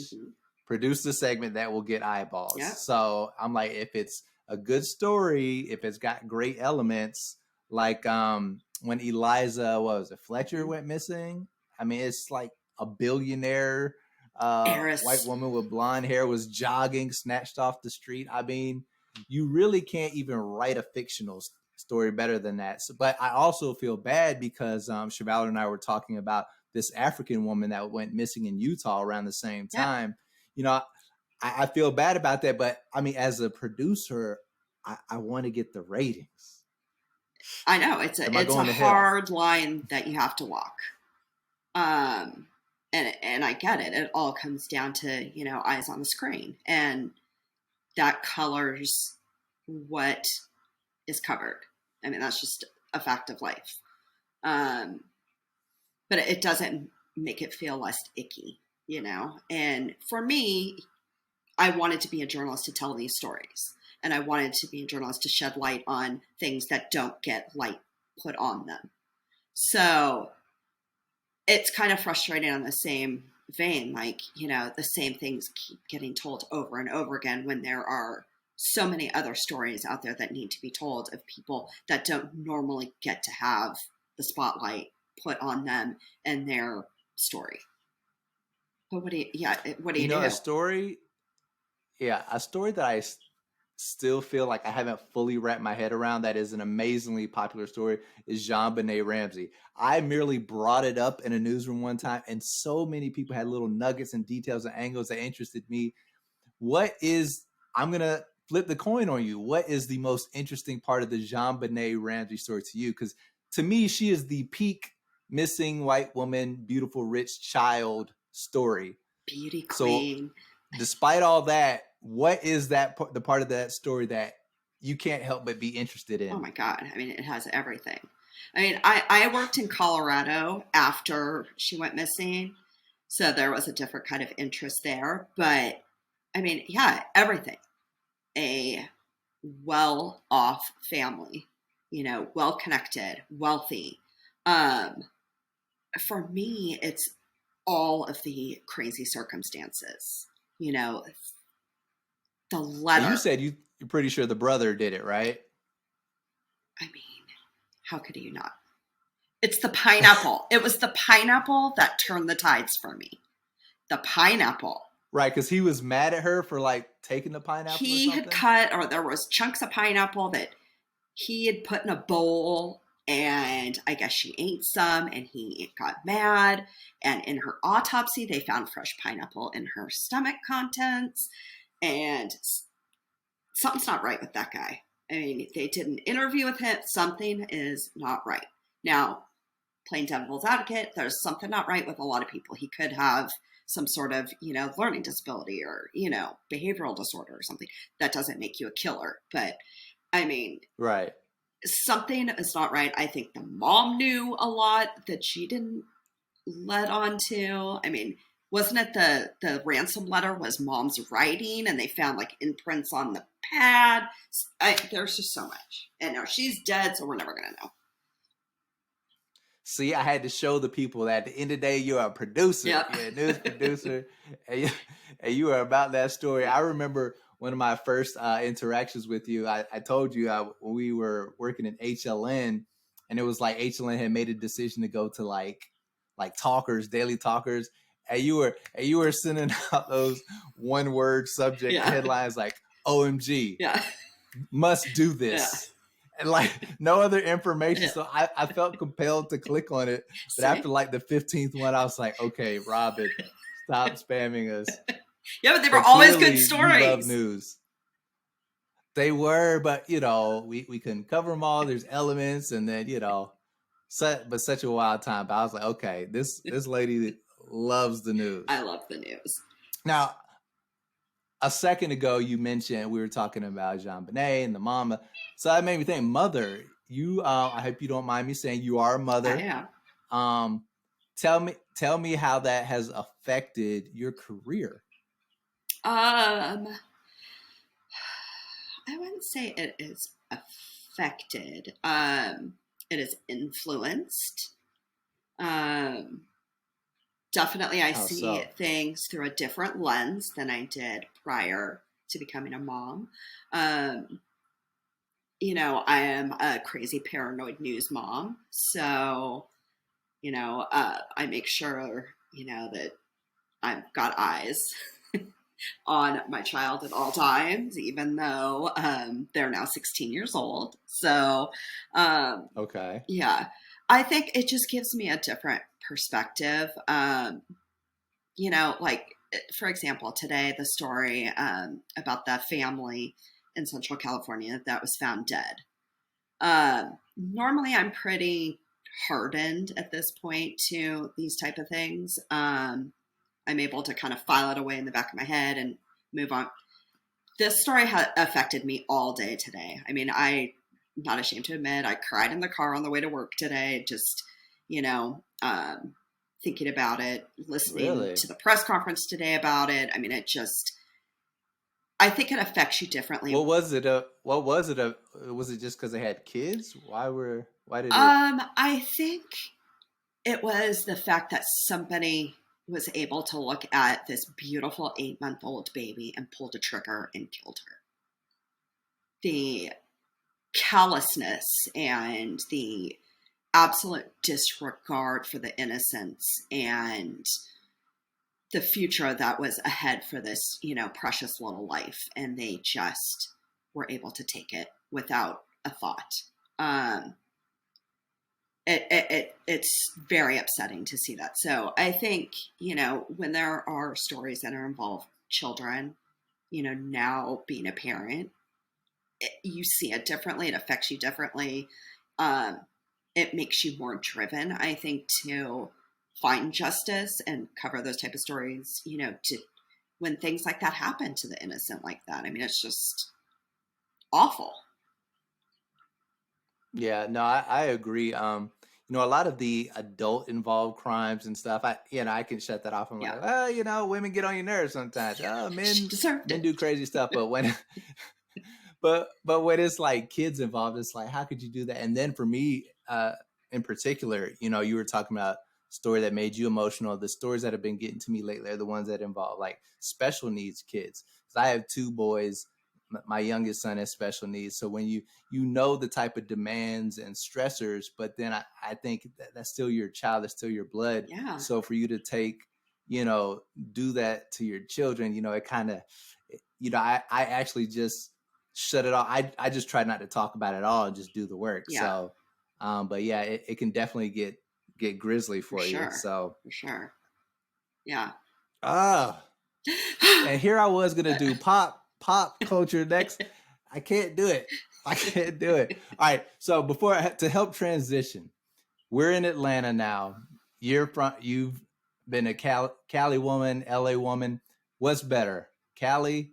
produce the segment that will get eyeballs. Yeah. So I'm like, if it's a good story, if it's got great elements, like when Eliza, Fletcher went missing. I mean, it's like a billionaire white woman with blonde hair was jogging, snatched off the street. I mean, you really can't even write a fictional story better than that. So, but I also feel bad because Chevalier and I were talking about this African woman that went missing in Utah around the same time. I feel bad about that, but I mean, as a producer, I want to get the ratings. I know it's a hard line that you have to walk. And I get it. It all comes down to, eyes on the screen, and that colors what is covered. I mean, that's just a fact of life. But it doesn't make it feel less icky, and for me, I wanted to be a journalist to tell these stories, and I wanted to be a journalist to shed light on things that don't get light put on them. So it's kind of frustrating on the same vein, like, the same things keep getting told over and over again when there are so many other stories out there that need to be told of people that don't normally get to have the spotlight put on them and their story. But what do you do? A story that I still feel like I haven't fully wrapped my head around, that is an amazingly popular story, is JonBenet Ramsey. I merely brought it up in a newsroom one time, and so many people had little nuggets and details and angles that interested me. I'm going to flip the coin on you. What is the most interesting part of the JonBenet Ramsey story to you? Because to me, she is the peak missing white woman, beautiful, rich child story. Beauty queen. So despite all that, what is the part of that story that you can't help but be interested in? Oh my God. I mean, it has everything. I mean, I worked in Colorado after she went missing, so there was a different kind of interest there. But I mean, everything. A well-off family, well-connected, wealthy. For me, it's all of the crazy circumstances, the letter. You said you're pretty sure the brother did it, right? I mean, how could you not? It's the pineapple. It was the pineapple that turned the tides for me. The pineapple. Right, because he was mad at her for taking the pineapple. He had cut, or there was chunks of pineapple that he had put in a bowl and I guess she ate some and he got mad. And in her autopsy, they found fresh pineapple in her stomach contents. And something's not right with that guy. I mean, they did an interview with him. Something is not right. Now, playing devil's advocate, there's something not right with a lot of people. He could have some sort of, learning disability or, behavioral disorder or something. That doesn't make you a killer. But, I mean, right. Something is not right. I think the mom knew a lot that she didn't let on to. I mean, wasn't it the ransom letter was mom's writing and they found like imprints on the pad? There's just so much. And now she's dead, so we're never going to know. See, I had to show the people that at the end of the day, you're a producer. Yep. You're a news producer. and you are about that story. I remember one of my first interactions with you. I told you when we were working in HLN, and it was like HLN had made a decision to go to like talkers, daily talkers. And you were sending out those one-word subject headlines like OMG, must do this. Yeah. And like no other information. So I felt compelled to click on it. But after like the 15th one, I was like, okay, Robyn, stop spamming us. Yeah, but they were always good You stories. love news. They were, but we couldn't cover them all. There's elements, and then such a wild time. But I was like, okay, this lady loves the news. I love the news. Now, a second ago, you mentioned we were talking about JonBenet and the mama. So that made me think, mother, you, I hope you don't mind me saying you are a mother. I am. Tell me how that has affected your career. I wouldn't say it is affected. It is influenced. Definitely, I see things through a different lens than I did prior to becoming a mom. I am a crazy paranoid news mom. So, I make sure, that I've got eyes on my child at all times, even though they're now 16 years old. So, okay. Yeah, I think it just gives me a different perspective. Like, for example, today, the story about that family in Central California that was found dead. Normally, I'm pretty hardened at this point to these type of things. I'm able to kind of file it away in the back of my head and move on. This story affected me all day today. I mean, I'm not ashamed to admit I cried in the car on the way to work today, just, thinking about it, listening to the press conference today about it. I mean, I think it affects you differently. What was it? Was it just because they had kids? Why did it? I think it was the fact that somebody was able to look at this beautiful 8-month-old baby and pulled a trigger and killed her. The callousness and the absolute disregard for the innocence and the future that was ahead for this, precious little life. And they just were able to take it without a thought. It's very upsetting to see that. So I think, when there are stories that are involved children, now being a parent, you see it differently. It affects you differently. It makes you more driven, I think, to find justice and cover those type of stories, to when things like that happen to the innocent like that. I mean, it's just awful. Yeah, no, I agree. A lot of the adult involved crimes and stuff, I can shut that off. I'm like, women get on your nerves sometimes. Men do crazy stuff, but when but when it's like kids involved, it's like, how could you do that? And then for me, in particular, you were talking about story that made you emotional. The stories that have been getting to me lately are the ones that involve like special needs kids. Because I have 2 boys. My youngest son has special needs. So when you the type of demands and stressors, but then I think that's still your child, that's still your blood. Yeah. So for you to take, do that to your children, it kind of, I actually just shut it off. I just try not to talk about it at all and just do the work. Yeah. So But yeah, it can definitely get grisly for you. Sure. So for sure. Yeah. And here I was gonna do pop culture next. I can't do it. All right. So to help transition, we're in Atlanta now. You've been a Cali woman, LA woman. What's better, Cali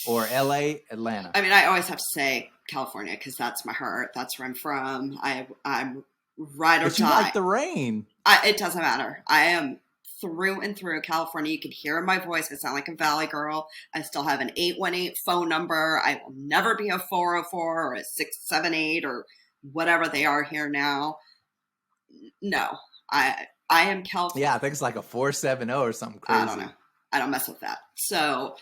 or LA, Atlanta? I mean, I always have to say California because that's my heart. That's where I'm from. I'm ride or But you die. like the rain. It doesn't matter. I am through and through California. You can hear in my voice. I sound like a Valley girl. I still have an 818 phone number. I will never be a 404 or a 678 or whatever they are here now. No, I am California. Yeah, I think it's like a 470 or something crazy. I don't know. I don't mess with that. So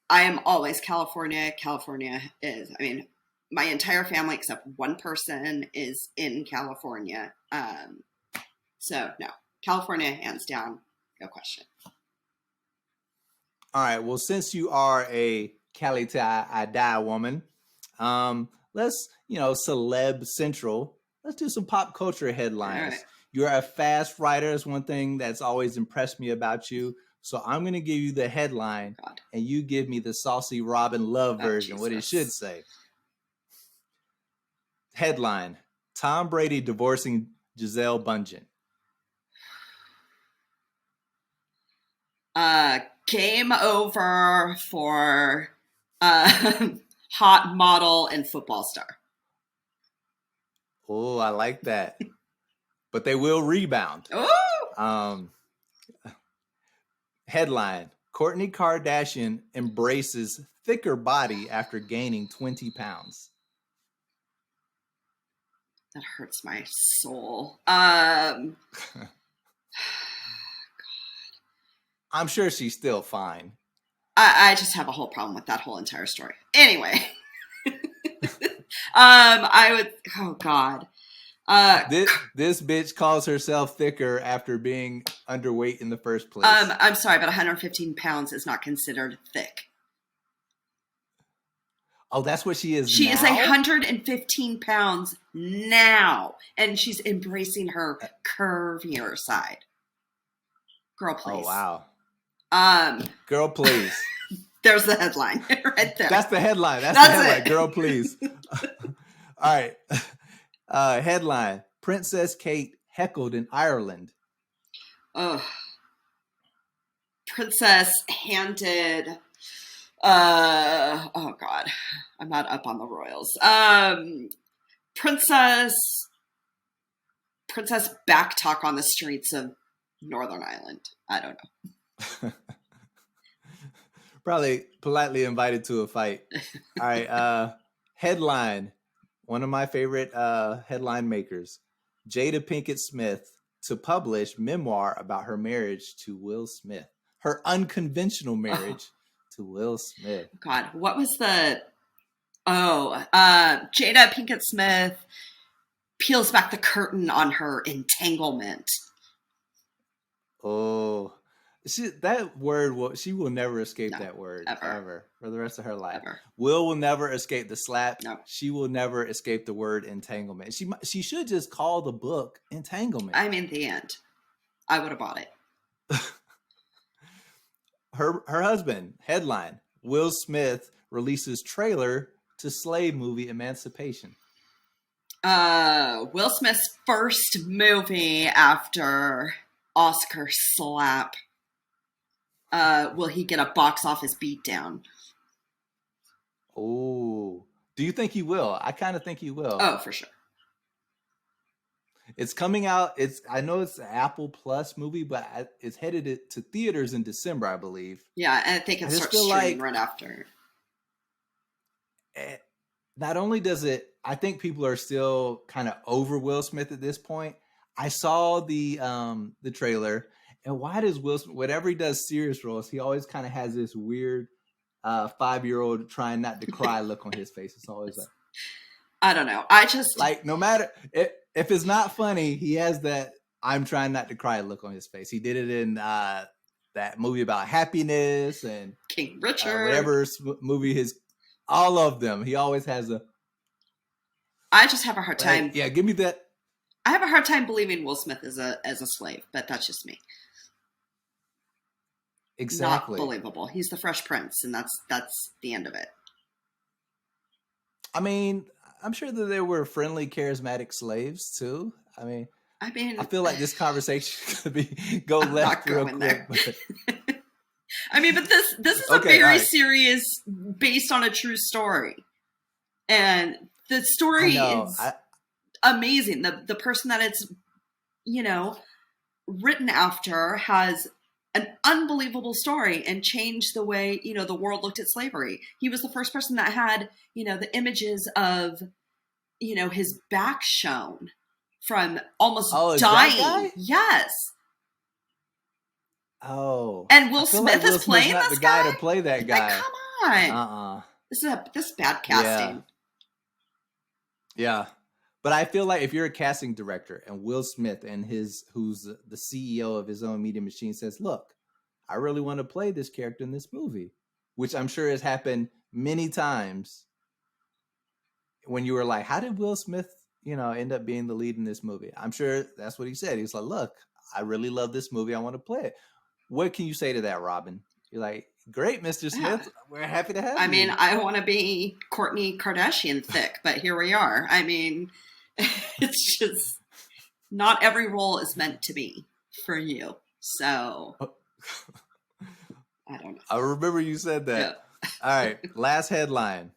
I am always California. California is, I mean, my entire family except one person is in California. So no, California, hands down, no question. All right. Well, since you are a Cali till I die woman, let's, celeb central. Let's do some pop culture headlines. Right. You're a fast writer. Is one thing that's always impressed me about you. So I'm going to give you the headline, and you give me the saucy Robynn Love version, what it should say. Headline: Tom Brady divorcing Gisele Bündchen. Game over for hot model and football star. Oh, I like that. But they will rebound. Oh. Headline: Kourtney Kardashian embraces thicker body after gaining 20 pounds. That hurts my soul. I'm sure she's still fine. I just have a whole problem with that whole entire story. Anyway. I would, oh God. This bitch calls herself thicker after being underweight in the first place. I'm sorry, but 115 pounds is not considered thick. Oh, that's what she is. She now? is 115 pounds now, and she's embracing her curvier side. Girl, please. Oh wow. Girl, please. There's the headline right there. That's the headline. That's the headline. Girl, please. All right. Headline: Princess Kate heckled in Ireland. Oh. Princess handed. Oh God, I'm not up on the royals. Princess back talk on the streets of Northern Ireland. I don't know. Probably politely invited to a fight. All right. Headline: one of my favorite headline makers, Jada Pinkett Smith, to publish memoir about her marriage to Will Smith. Her unconventional marriage to Will Smith. God, what was the... Jada Pinkett Smith peels back the curtain on her entanglement. Oh, that word, she will never escape that word ever for the rest of her life. Ever. Will never escape the slap. No. She will never escape the word entanglement. She should just call the book Entanglement. I mean, the end. I would have bought it. Her husband, headline: Will Smith releases trailer to slave movie Emancipation. Will Smith's first movie after Oscar slap. Will he get a box office beatdown? Oh, do you think he will? I kind of think he will. Oh, for sure. It's coming out. I know it's an Apple Plus movie, but it's headed to theaters in December, I believe. Yeah, and I think it starts streaming right after. Not only does it, I think people are still kind of over Will Smith at this point. I saw the trailer, and why does Will Smith, whenever he does serious roles, he always kind of has this weird 5-year-old trying not to cry look on his face. It's always like, I don't know. I just like, no matter if it's not funny, he has that I'm trying not to cry look on his face. He did it in that movie about happiness and King Richard, whatever movie all of them. He always has I just have a hard time. Yeah, give me that. I have a hard time believing Will Smith is a slave, but that's just me. Exactly. Not believable. He's the Fresh Prince, and that's the end of it. I mean, I'm sure that there were friendly, charismatic slaves too. I mean, I feel like this conversation could go left real quick. But... I mean, but this is a very serious, based on a true story, and the story is amazing. The person that it's written after has an unbelievable story and changed the way the world looked at slavery. He was the first person that had the images of his back shown from almost dying. Yes. Oh. And Will Smith is playing this the guy to play that guy. Like, come on. This is bad casting. Yeah. But I feel like if you're a casting director and Will Smith and who's the CEO of his own media machine says, look, I really want to play this character in this movie, which I'm sure has happened many times when you were like, how did Will Smith, end up being the lead in this movie? I'm sure that's what he said. He was like, look, I really love this movie. I want to play it. What can you say to that, Robyn? You're like, great, Mr. Smith. Yeah. We're happy to have you. I mean, I want to be Kourtney Kardashian thick, but here we are. I mean, it's just not every role is meant to be for you. So I don't know. I remember you said that. Yeah. All right. Last headline.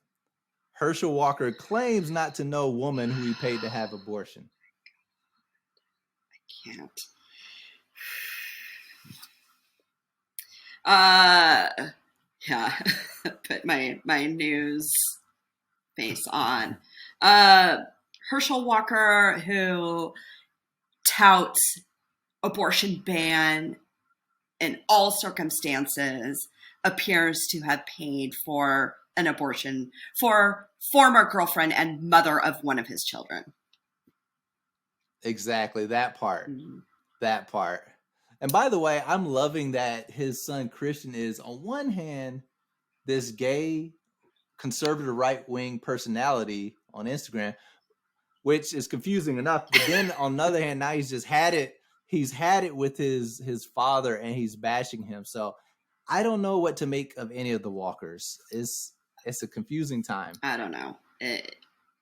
Herschel Walker claims not to know woman who he paid to have abortion. I can't. Yeah. Put my news face on. Herschel Walker, who touts abortion ban in all circumstances, appears to have paid for an abortion for former girlfriend and mother of one of his children. Exactly. That part. Mm-hmm. That part. And by the way, I'm loving that his son Christian is, on one hand, this gay, conservative right-wing personality on Instagram, which is confusing enough. But then on the other hand, now he's just had it. He's had it with his father, and he's bashing him. So I don't know what to make of any of the Walkers. It's a confusing time. I don't know.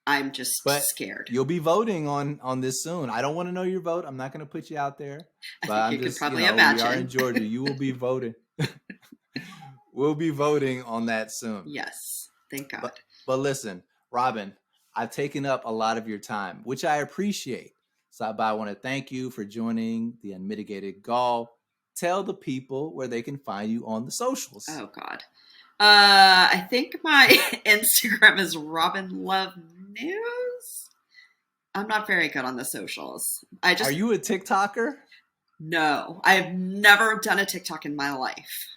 I'm just scared. You'll be voting on this soon. I don't want to know your vote. I'm not going to put you out there. But I think you could probably imagine. We are in Georgia. You will be voting. We'll be voting on that soon. Yes. Thank God. But listen, Robyn, I've taken up a lot of your time, which I appreciate. So I want to thank you for joining the Unmitigated Gall. Tell the people where they can find you on the socials. Oh, God. I think my Instagram is Robynn Love News. I'm not very good on the socials. Are you a TikToker? No, I've never done a TikTok in my life.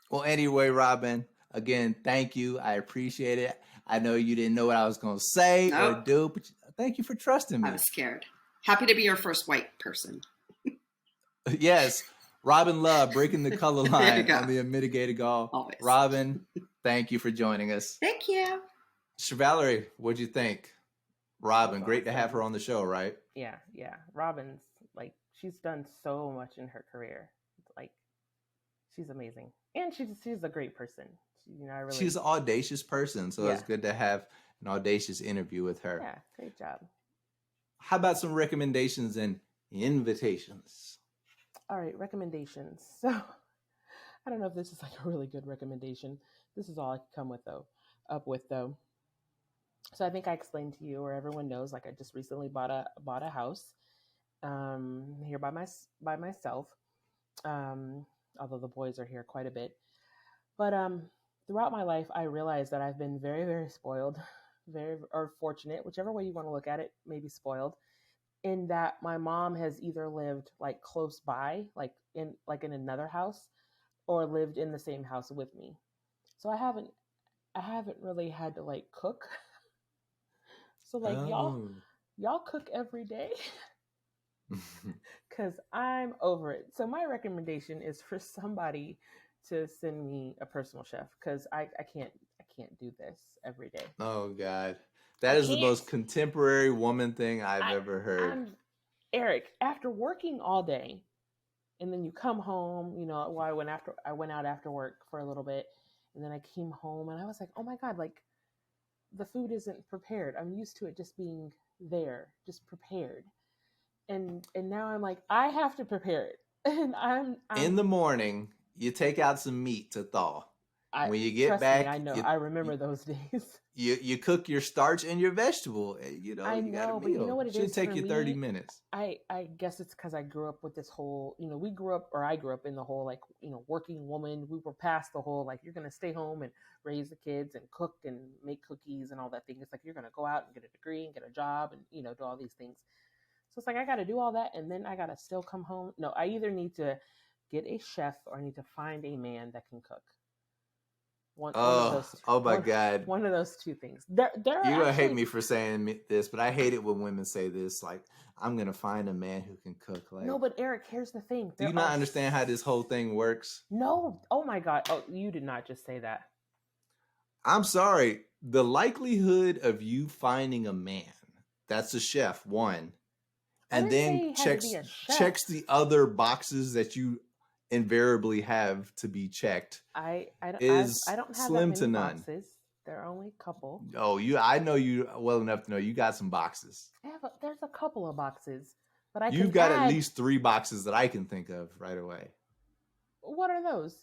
Well, anyway, Robyn, again, thank you. I appreciate it. I know you didn't know what I was going to say or do, but thank you for trusting me. I was scared. Happy to be your first white person. Yes. Robynn Love, breaking the color line on the Unmitigated Gall. Always. Robyn, thank you for joining us. Thank you. Valerie, what'd you think? Robyn, great to have her on the show, right? Yeah. Robyn's she's done so much in her career. She's amazing, and she's a great person. She's an audacious person, so it's good to have an audacious interview with her. Yeah, great job. How about some recommendations and invitations? All right, recommendations. So I don't know if this is a really good recommendation. This is all I could come up with though. So I think I explained to you, or everyone knows, I just recently bought a house here by myself. Although the boys are here quite a bit. But throughout my life, I realized that I've been very, very spoiled, or fortunate, whichever way you want to look at it, maybe spoiled, in that my mom has either lived close by, in another house, or lived in the same house with me. So I haven't really had to cook. So y'all cook every day. Because I'm over it. So my recommendation is for somebody to send me a personal chef, because I can't do this every day. Oh God. That is the most contemporary woman thing I've ever heard. Eric, after working all day, and then you come home, you know, well, I went out after work for a little bit, and then I came home and I was like, oh my God, like the food isn't prepared. I'm used to it just being there, just prepared. And now I'm like, I have to prepare it. And I'm in the morning, you take out some meat to thaw. When you get back, I know. I remember those days. You cook your starch and your vegetable. You know, I you got a know, meal. but you know what it Should is take for you 30 minutes. I guess it's because I grew up with this whole, you know, I grew up in the whole, like, you know, working woman. We were past the whole, like, you're going to stay home and raise the kids and cook and make cookies and all that thing. It's like, you're going to go out and get a degree and get a job and, you know, do all these things. So it's like, I got to do all that. And then I got to still come home. No, I either need to get a chef or I need to find a man that can cook. One of those, oh my God. One of those two things. You're going to hate me for saying this, but I hate it when women say this. Like, I'm going to find a man who can cook. Like, no, but Eric, here's the thing. Do you not understand how this whole thing works? No. Oh my God. Oh, you did not just say that. I'm sorry. The likelihood of you finding a man that's a chef, one, and then checks the other boxes that you invariably have to be checked. I don't have slim that to many none. Boxes. There are only a couple. Oh, I know you well enough to know you got some boxes. There's a couple of boxes, but You've got at least 3 boxes that I can think of right away. What are those?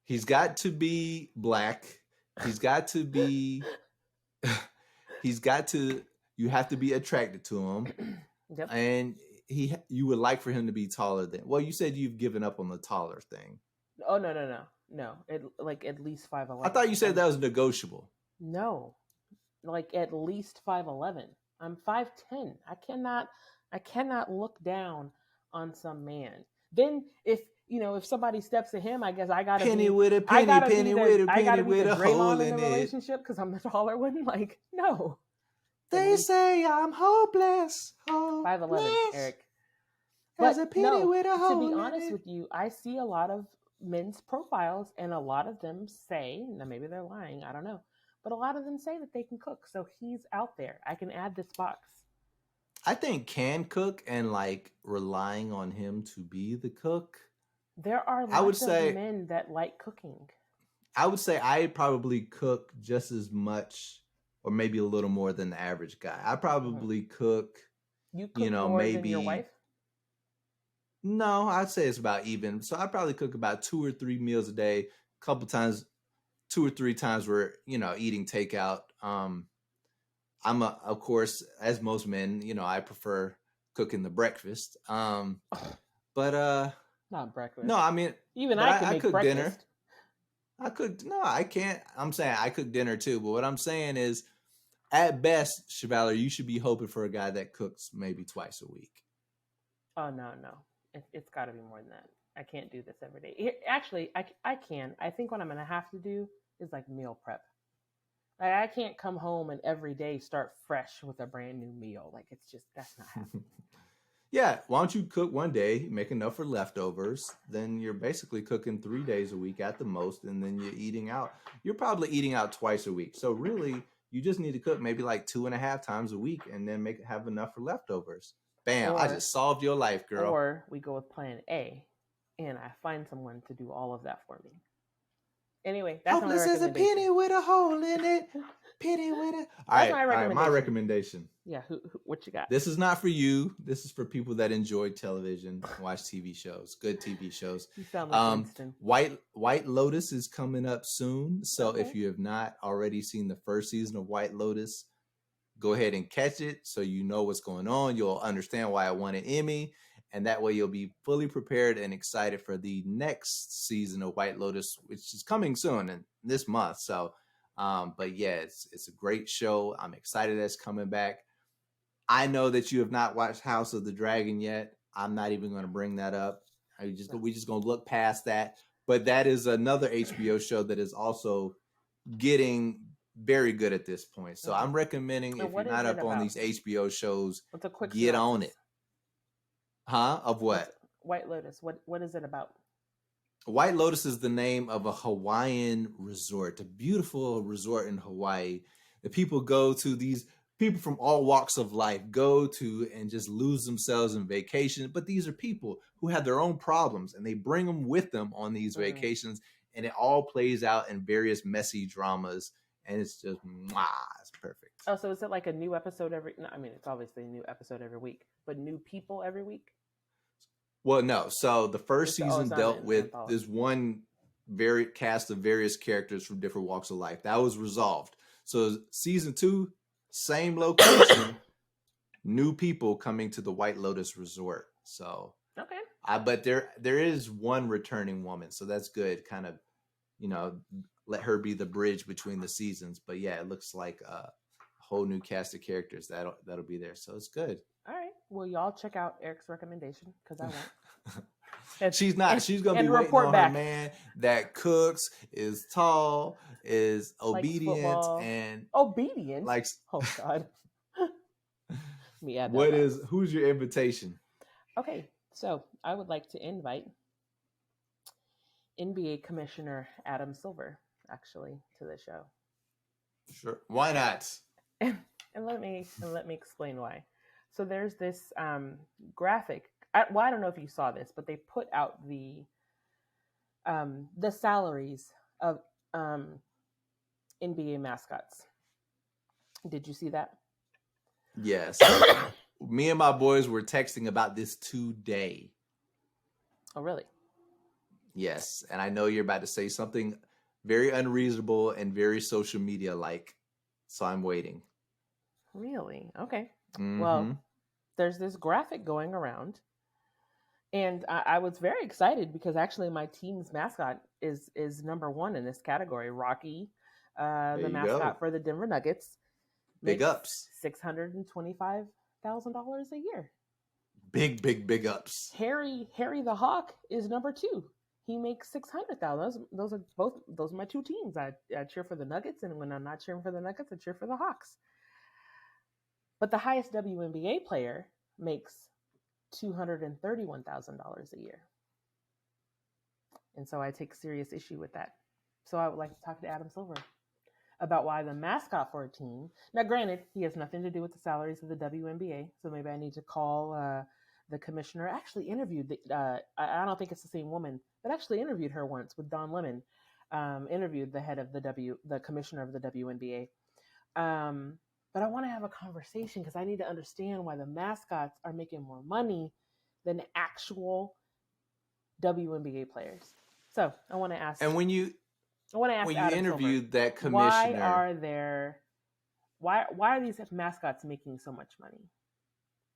He's got to be black. He's got to be. You have to be attracted to him. Yep. And you would like for him to be taller than. Well, you said you've given up on the taller thing. Oh no. Like at least 5'11". I thought you said that was negotiable. No, like at least 5'11". I'm 5'10". I cannot look down on some man. Then if somebody steps to him, I guess I gotta penny be, with a penny, penny with a penny with a hole in the relationship because I'm the taller one. Like no. They say I'm hopeless. 5'11", Eric. There's a penny with a hole. To be honest with you, I see a lot of men's profiles, and a lot of them say, now maybe they're lying, I don't know, but a lot of them say that they can cook. So he's out there. I can add this box. I think can cook and like relying on him to be the cook. There are lots of men that like cooking. I would say I probably cook just as much or maybe a little more than the average guy. I probably cook, you cook more maybe than your wife? No, I'd say it's about even. So I probably cook about 2 or 3 meals a day. A couple times, 2 or 3 times we're, eating takeout. Of course, as most men, I prefer cooking the breakfast. But not breakfast. No, I mean, even I can make cook breakfast. dinner. I can't. I'm saying I cook dinner too. But what I'm saying is, at best, Chevalier, you should be hoping for a guy that cooks maybe twice a week. Oh, no. It's got to be more than that. I can't do this every day. Actually, I can. I think what I'm going to have to do is like meal prep. Like, I can't come home and every day start fresh with a brand new meal. Like, that's not happening. Yeah, why don't you cook one day, make enough for leftovers, then you're basically cooking 3 days a week at the most, and then you're eating out. You're probably eating out twice a week. So really, you just need to cook maybe like 2.5 times a week and then have enough for leftovers. Bam, I just solved your life, girl. Or we go with plan A, and I find someone to do all of that for me. Anyway, that's my recommendation. Hopeless as a penny with a hole in it. Penny with it. All right, my recommendation. Yeah, what you got? This is not for you. This is for people that enjoy television, watch TV shows, good TV shows. You sound like Winston. White Lotus is coming up soon. So if you have not already seen the first season of White Lotus, go ahead and catch it so you know what's going on. You'll understand why I won an Emmy. And that way you'll be fully prepared and excited for the next season of White Lotus, which is coming soon in this month. So, but yeah, it's a great show. I'm excited that it's coming back. I know that you have not watched House of the Dragon yet. I'm not even going to bring that up. We're just going to look past that. But that is another HBO show that is also getting very good at this point. So I'm recommending, if you're not up on these HBO shows, get on it. Huh? Of what? White Lotus. What is it about? White Lotus is the name of a Hawaiian resort, a beautiful resort in Hawaii And people go to these people from all walks of life go to and just lose themselves in vacation. But these are people who have their own problems and they bring them with them on these vacations. And it all plays out in various messy dramas. And it's just, it's perfect. Oh, so is it like a new episode every? No, I mean, it's obviously a new episode every week, but new people every week. Well, no. So the first season dealt with this one cast of various characters from different walks of life. That was resolved. So season 2, same location, new people coming to the White Lotus Resort. So okay. But there is one returning woman, so that's good. Kind of, let her be the bridge between the seasons. But yeah, it looks like a whole new cast of characters that'll be there. So it's good. All right. Well, y'all check out Eric's recommendation because I won't. She's not. She's gonna be waiting on her man that cooks, is tall, is obedient, and obedient. Like, oh God. Who's your invitation? Okay, so I would like to invite NBA Commissioner Adam Silver actually to the show. Sure. Why not? And let me explain why. So there's this graphic. I don't know if you saw this, but they put out the salaries of NBA mascots. Did you see that? Yes. Me and my boys were texting about this today. Oh, really? Yes. And I know you're about to say something very unreasonable and very social media like. So I'm waiting. Really? Okay. Mm-hmm. Well, there's this graphic going around. And I was very excited because actually my team's mascot is number 1 in this category. Rocky, the mascot for the Denver Nuggets. Big ups. $625,000 a year. Big ups. Harry the Hawk is number 2. He makes $600,000. Those are my 2 teams. I cheer for the Nuggets, and when I'm not cheering for the Nuggets, I cheer for the Hawks. But the highest WNBA player makes $231,000 a year. And so I take serious issue with that. So I would like to talk to Adam Silver about why the mascot for a team. Now, granted, he has nothing to do with the salaries of the WNBA. So maybe I need to call the commissioner. I actually interviewed I don't think it's the same woman, but actually interviewed her once with Don Lemon. Interviewed the head of the commissioner of the WNBA. But I want to have a conversation because I need to understand why the mascots are making more money than actual WNBA players. So I want to ask. And when you Adam interviewed Silver, that commissioner, why are these mascots making so much money?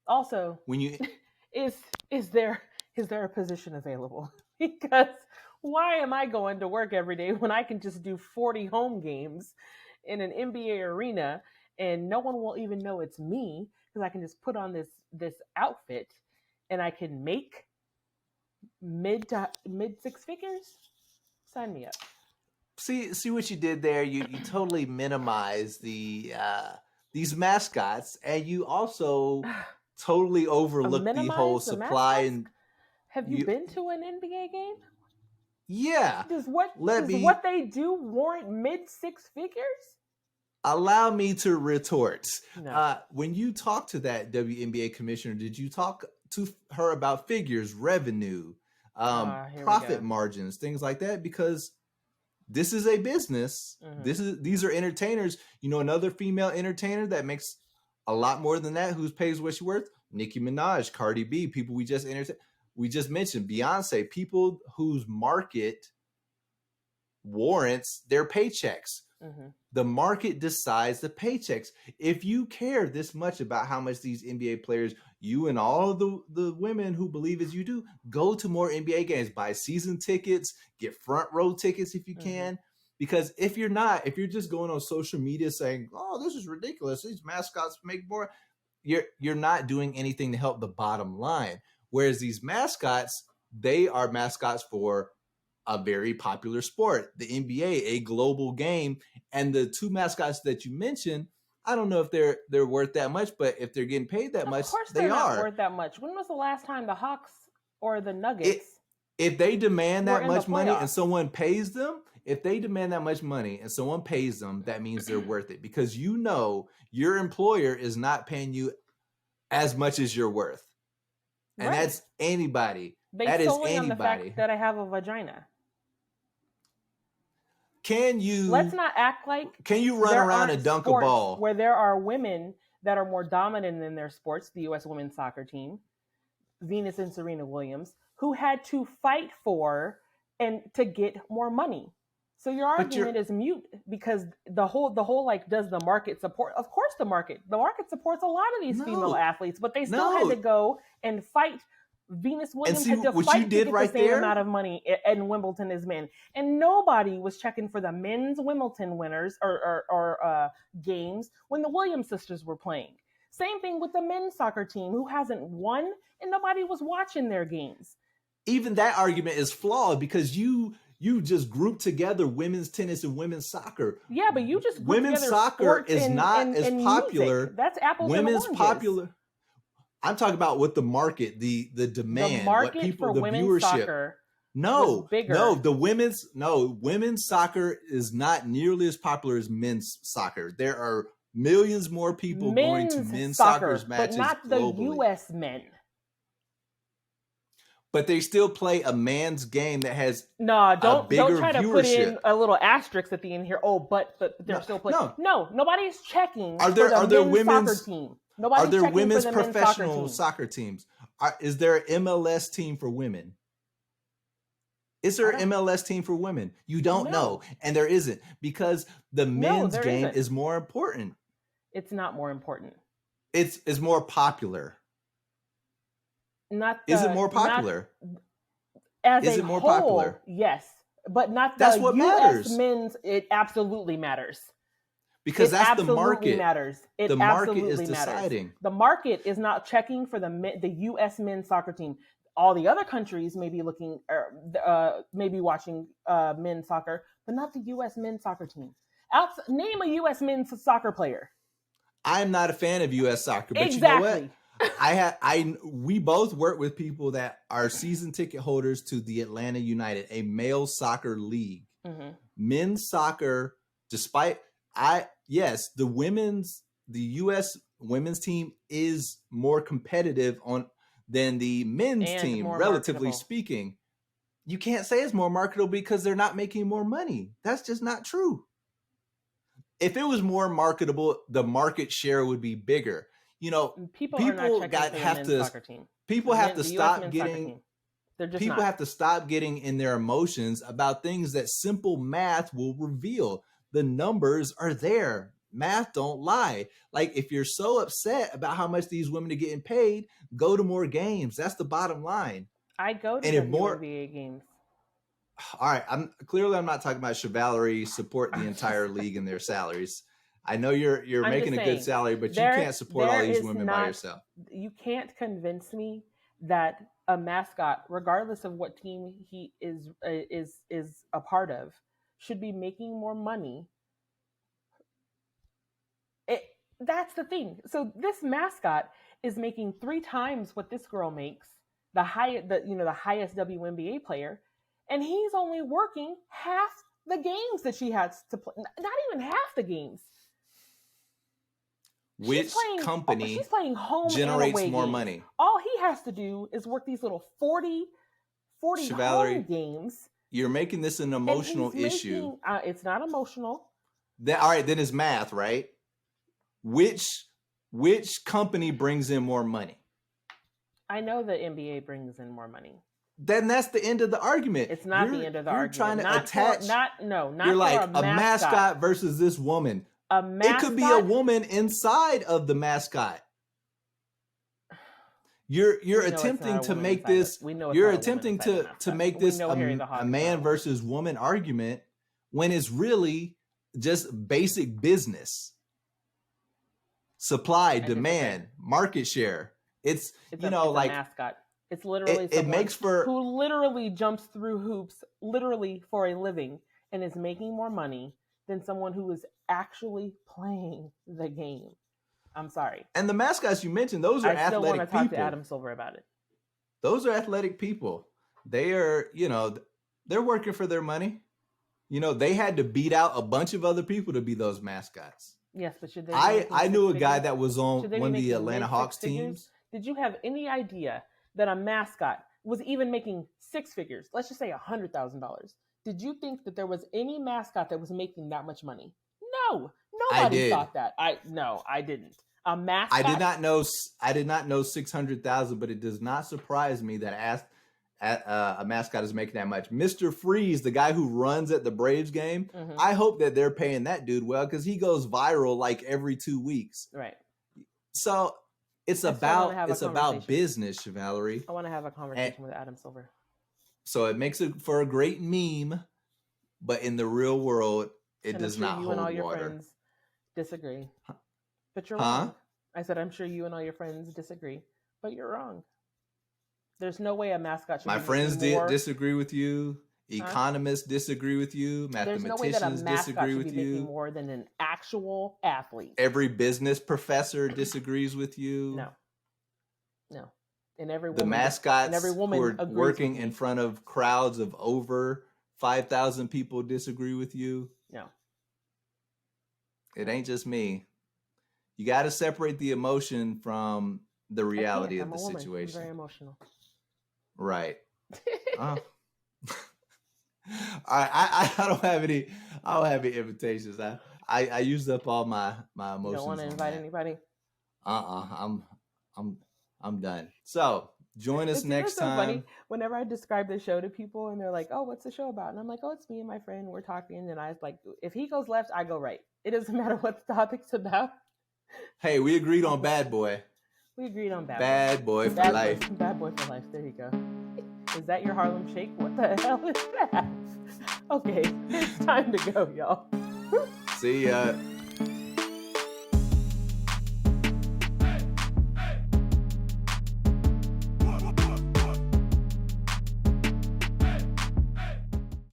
Also, when you is there a position available? Because why am I going to work every day when I can just do 40 home games in an NBA arena and no one will even know it's me because I can just put on this outfit and I can make mid 6 figures? Sign me up. See what you did there. You totally minimize these mascots, and you also totally overlooked the whole supply. And have you been to an NBA game? Yeah. Does what they do warrant mid 6 figures? Allow me to retort. No. When you talked to that WNBA commissioner, did you talk to her about figures, revenue, profit margins, things like that? Because this is a business. Mm-hmm. These are entertainers. You know, another female entertainer that makes a lot more than that, who pays what she's worth? Nicki Minaj, Cardi B, people we just mentioned, Beyonce, people whose market warrants their paychecks. Mm-hmm. The market decides the paychecks. If you care this much about how much these NBA players, you and all of the women who believe as you do, go to more NBA games, buy season tickets, get front row tickets if you can. Mm-hmm. Because if you're just going on social media saying, "Oh, this is ridiculous. These mascots make more," you're not doing anything to help the bottom line. Whereas these mascots, they are mascots for a very popular sport, the NBA, a global game. And the 2 mascots that you mentioned, I don't know if they're worth that much, but if they're getting paid that much, they're not worth that much. When was the last time the Hawks or the Nuggets? If they demand that much money and someone pays them, if they demand that much money and someone pays them, that means they're worth it, because you know your employer is not paying you as much as you're worth. And that's anybody. That is anybody. On the fact that I have a vagina. Can you? Let's not act like. Can you run around and dunk a ball? Where there are women that are more dominant in their sports, the U.S. women's soccer team, Venus and Serena Williams, who had to fight for and to get more money. So your argument is mute, because the whole like, does the market support? Of course the market supports a lot of these female athletes, but they still had to go and fight. Venus Williams had to fight to get the same amount of money in Wimbledon as men. And nobody was checking for the men's Wimbledon winners or games when the Williams sisters were playing. Same thing with the men's soccer team, who hasn't won, and nobody was watching their games. Even that argument is flawed, because you just group together women's tennis and women's soccer. Yeah, but you just women's soccer is not as popular. Music. That's apples and oranges. Popular. I'm talking about what the market, the demand, the market what people, for the women's viewership. Soccer bigger. Women's soccer is not nearly as popular as men's soccer. There are millions more people going to men's soccer matches, but not the globally. U.S. men. But they still play a man's game that has don't try to viewership. Put in a little asterisk at the end here. Oh, but they're still playing. No, nobody's checking. Are there women's soccer team? Nobody's are there checking women's for the men's professional soccer teams? Is there an MLS team for women? Is there an MLS team for women? You don't know, and there isn't, because the men's game is more important. It's not more important. It's more popular. Is it more popular? Is it more popular? Yes, but not the That's what matters. Men's. It absolutely matters. Because that's the market. Matters. It the market is matters. deciding. The market is not checking for the U.S. men's soccer team. All the other countries may be looking, maybe watching men's soccer, but not the U.S. men's soccer team. Name a U.S. men's soccer player. I'm not a fan of U.S. soccer, but you know what? We both work with people that are season ticket holders to the Atlanta United, a male soccer league. Mm-hmm. Men's soccer, the U.S. women's team is more competitive than the men's team, relatively speaking. You can't say it's more marketable because they're not making more money. That's just not true. If it was more marketable, the market share would be bigger. You know, people have to stop getting in their emotions about things that simple math will reveal. The numbers are there. Math don't lie. Like, if you're so upset about how much these women are getting paid, go to more games. That's the bottom line. I go to WNBA games. All right, I'm not talking about chivalry. Support the entire league and their salaries. I know you're making a good salary, but you can't support all these women by yourself. You can't convince me that a mascot, regardless of what team he is a part of, should be making more money. That's the thing. So this mascot is making 3 times what this girl makes, the highest WNBA player, and he's only working half the games that she has to play. Not even half the games. Which company she's playing home generates more games. Money? All he has to do is work these little 40 home games. You're making this an emotional issue. It's not emotional. All right, then it's math, right? Which company brings in more money? I know the NBA brings in more money. Then that's the end of the argument. It's not the end of the argument. You're trying to attach. You're like a mascot versus this woman. A mascot? It could be a woman inside of the mascot. You're attempting to make this. You're attempting to make this a man versus woman argument when it's really just basic business. Supply, demand, market share. It's a mascot. It's literally who literally jumps through hoops literally for a living and is making more money than someone who is actually playing the game. I'm sorry. And the mascots you mentioned, those are athletic people. I still want to talk to Adam Silver about it. Those are athletic people. They are, they're working for their money. You know, they had to beat out a bunch of other people to be those mascots. Yes, but should they? I knew a guy that was on one of the Atlanta Hawks teams. Did you have any idea that a mascot was even making six figures? Let's just say $100,000. Did you think that there was any mascot that was making that much money? No, nobody thought that. I didn't. A mascot. I did not know 600,000, but it does not surprise me that a mascot is making that much. Mr. Freeze, the guy who runs at the Braves game, I hope that they're paying that dude well because he goes viral like every 2 weeks. Right. So it's about business, Valerie. I want to have a conversation with Adam Silver. So it makes it for a great meme, but in the real world, it does not hold water. You and all your friends disagree, but you're wrong. I said, I'm sure you and all your friends disagree, but you're wrong. There's no way a mascot should. My friends disagree with you. Economists disagree with you. Mathematicians disagree with you. Making more than an actual athlete. Every business professor disagrees with you. No. And every woman, the mascots and every woman who are working in front of crowds of over 5,000 people disagree with you. No. It ain't just me. You got to separate the emotion from the reality of the situation. I'm very emotional. Right. I don't have any invitations. I used up all my emotions. You don't want to invite anybody? I'm done. So join us next time. Funny. Whenever I describe the show to people and they're like, "Oh, what's the show about?" and I'm like, "Oh, it's me and my friend. We're talking." And I was like, "If he goes left, I go right. It doesn't matter what the topic's about." Hey, we agreed on Bad Boy. We agreed on Bad Boy for life. Bad Boy for life. There you go. Is that your Harlem Shake? What the hell is that? Okay, it's time to go, y'all. See ya.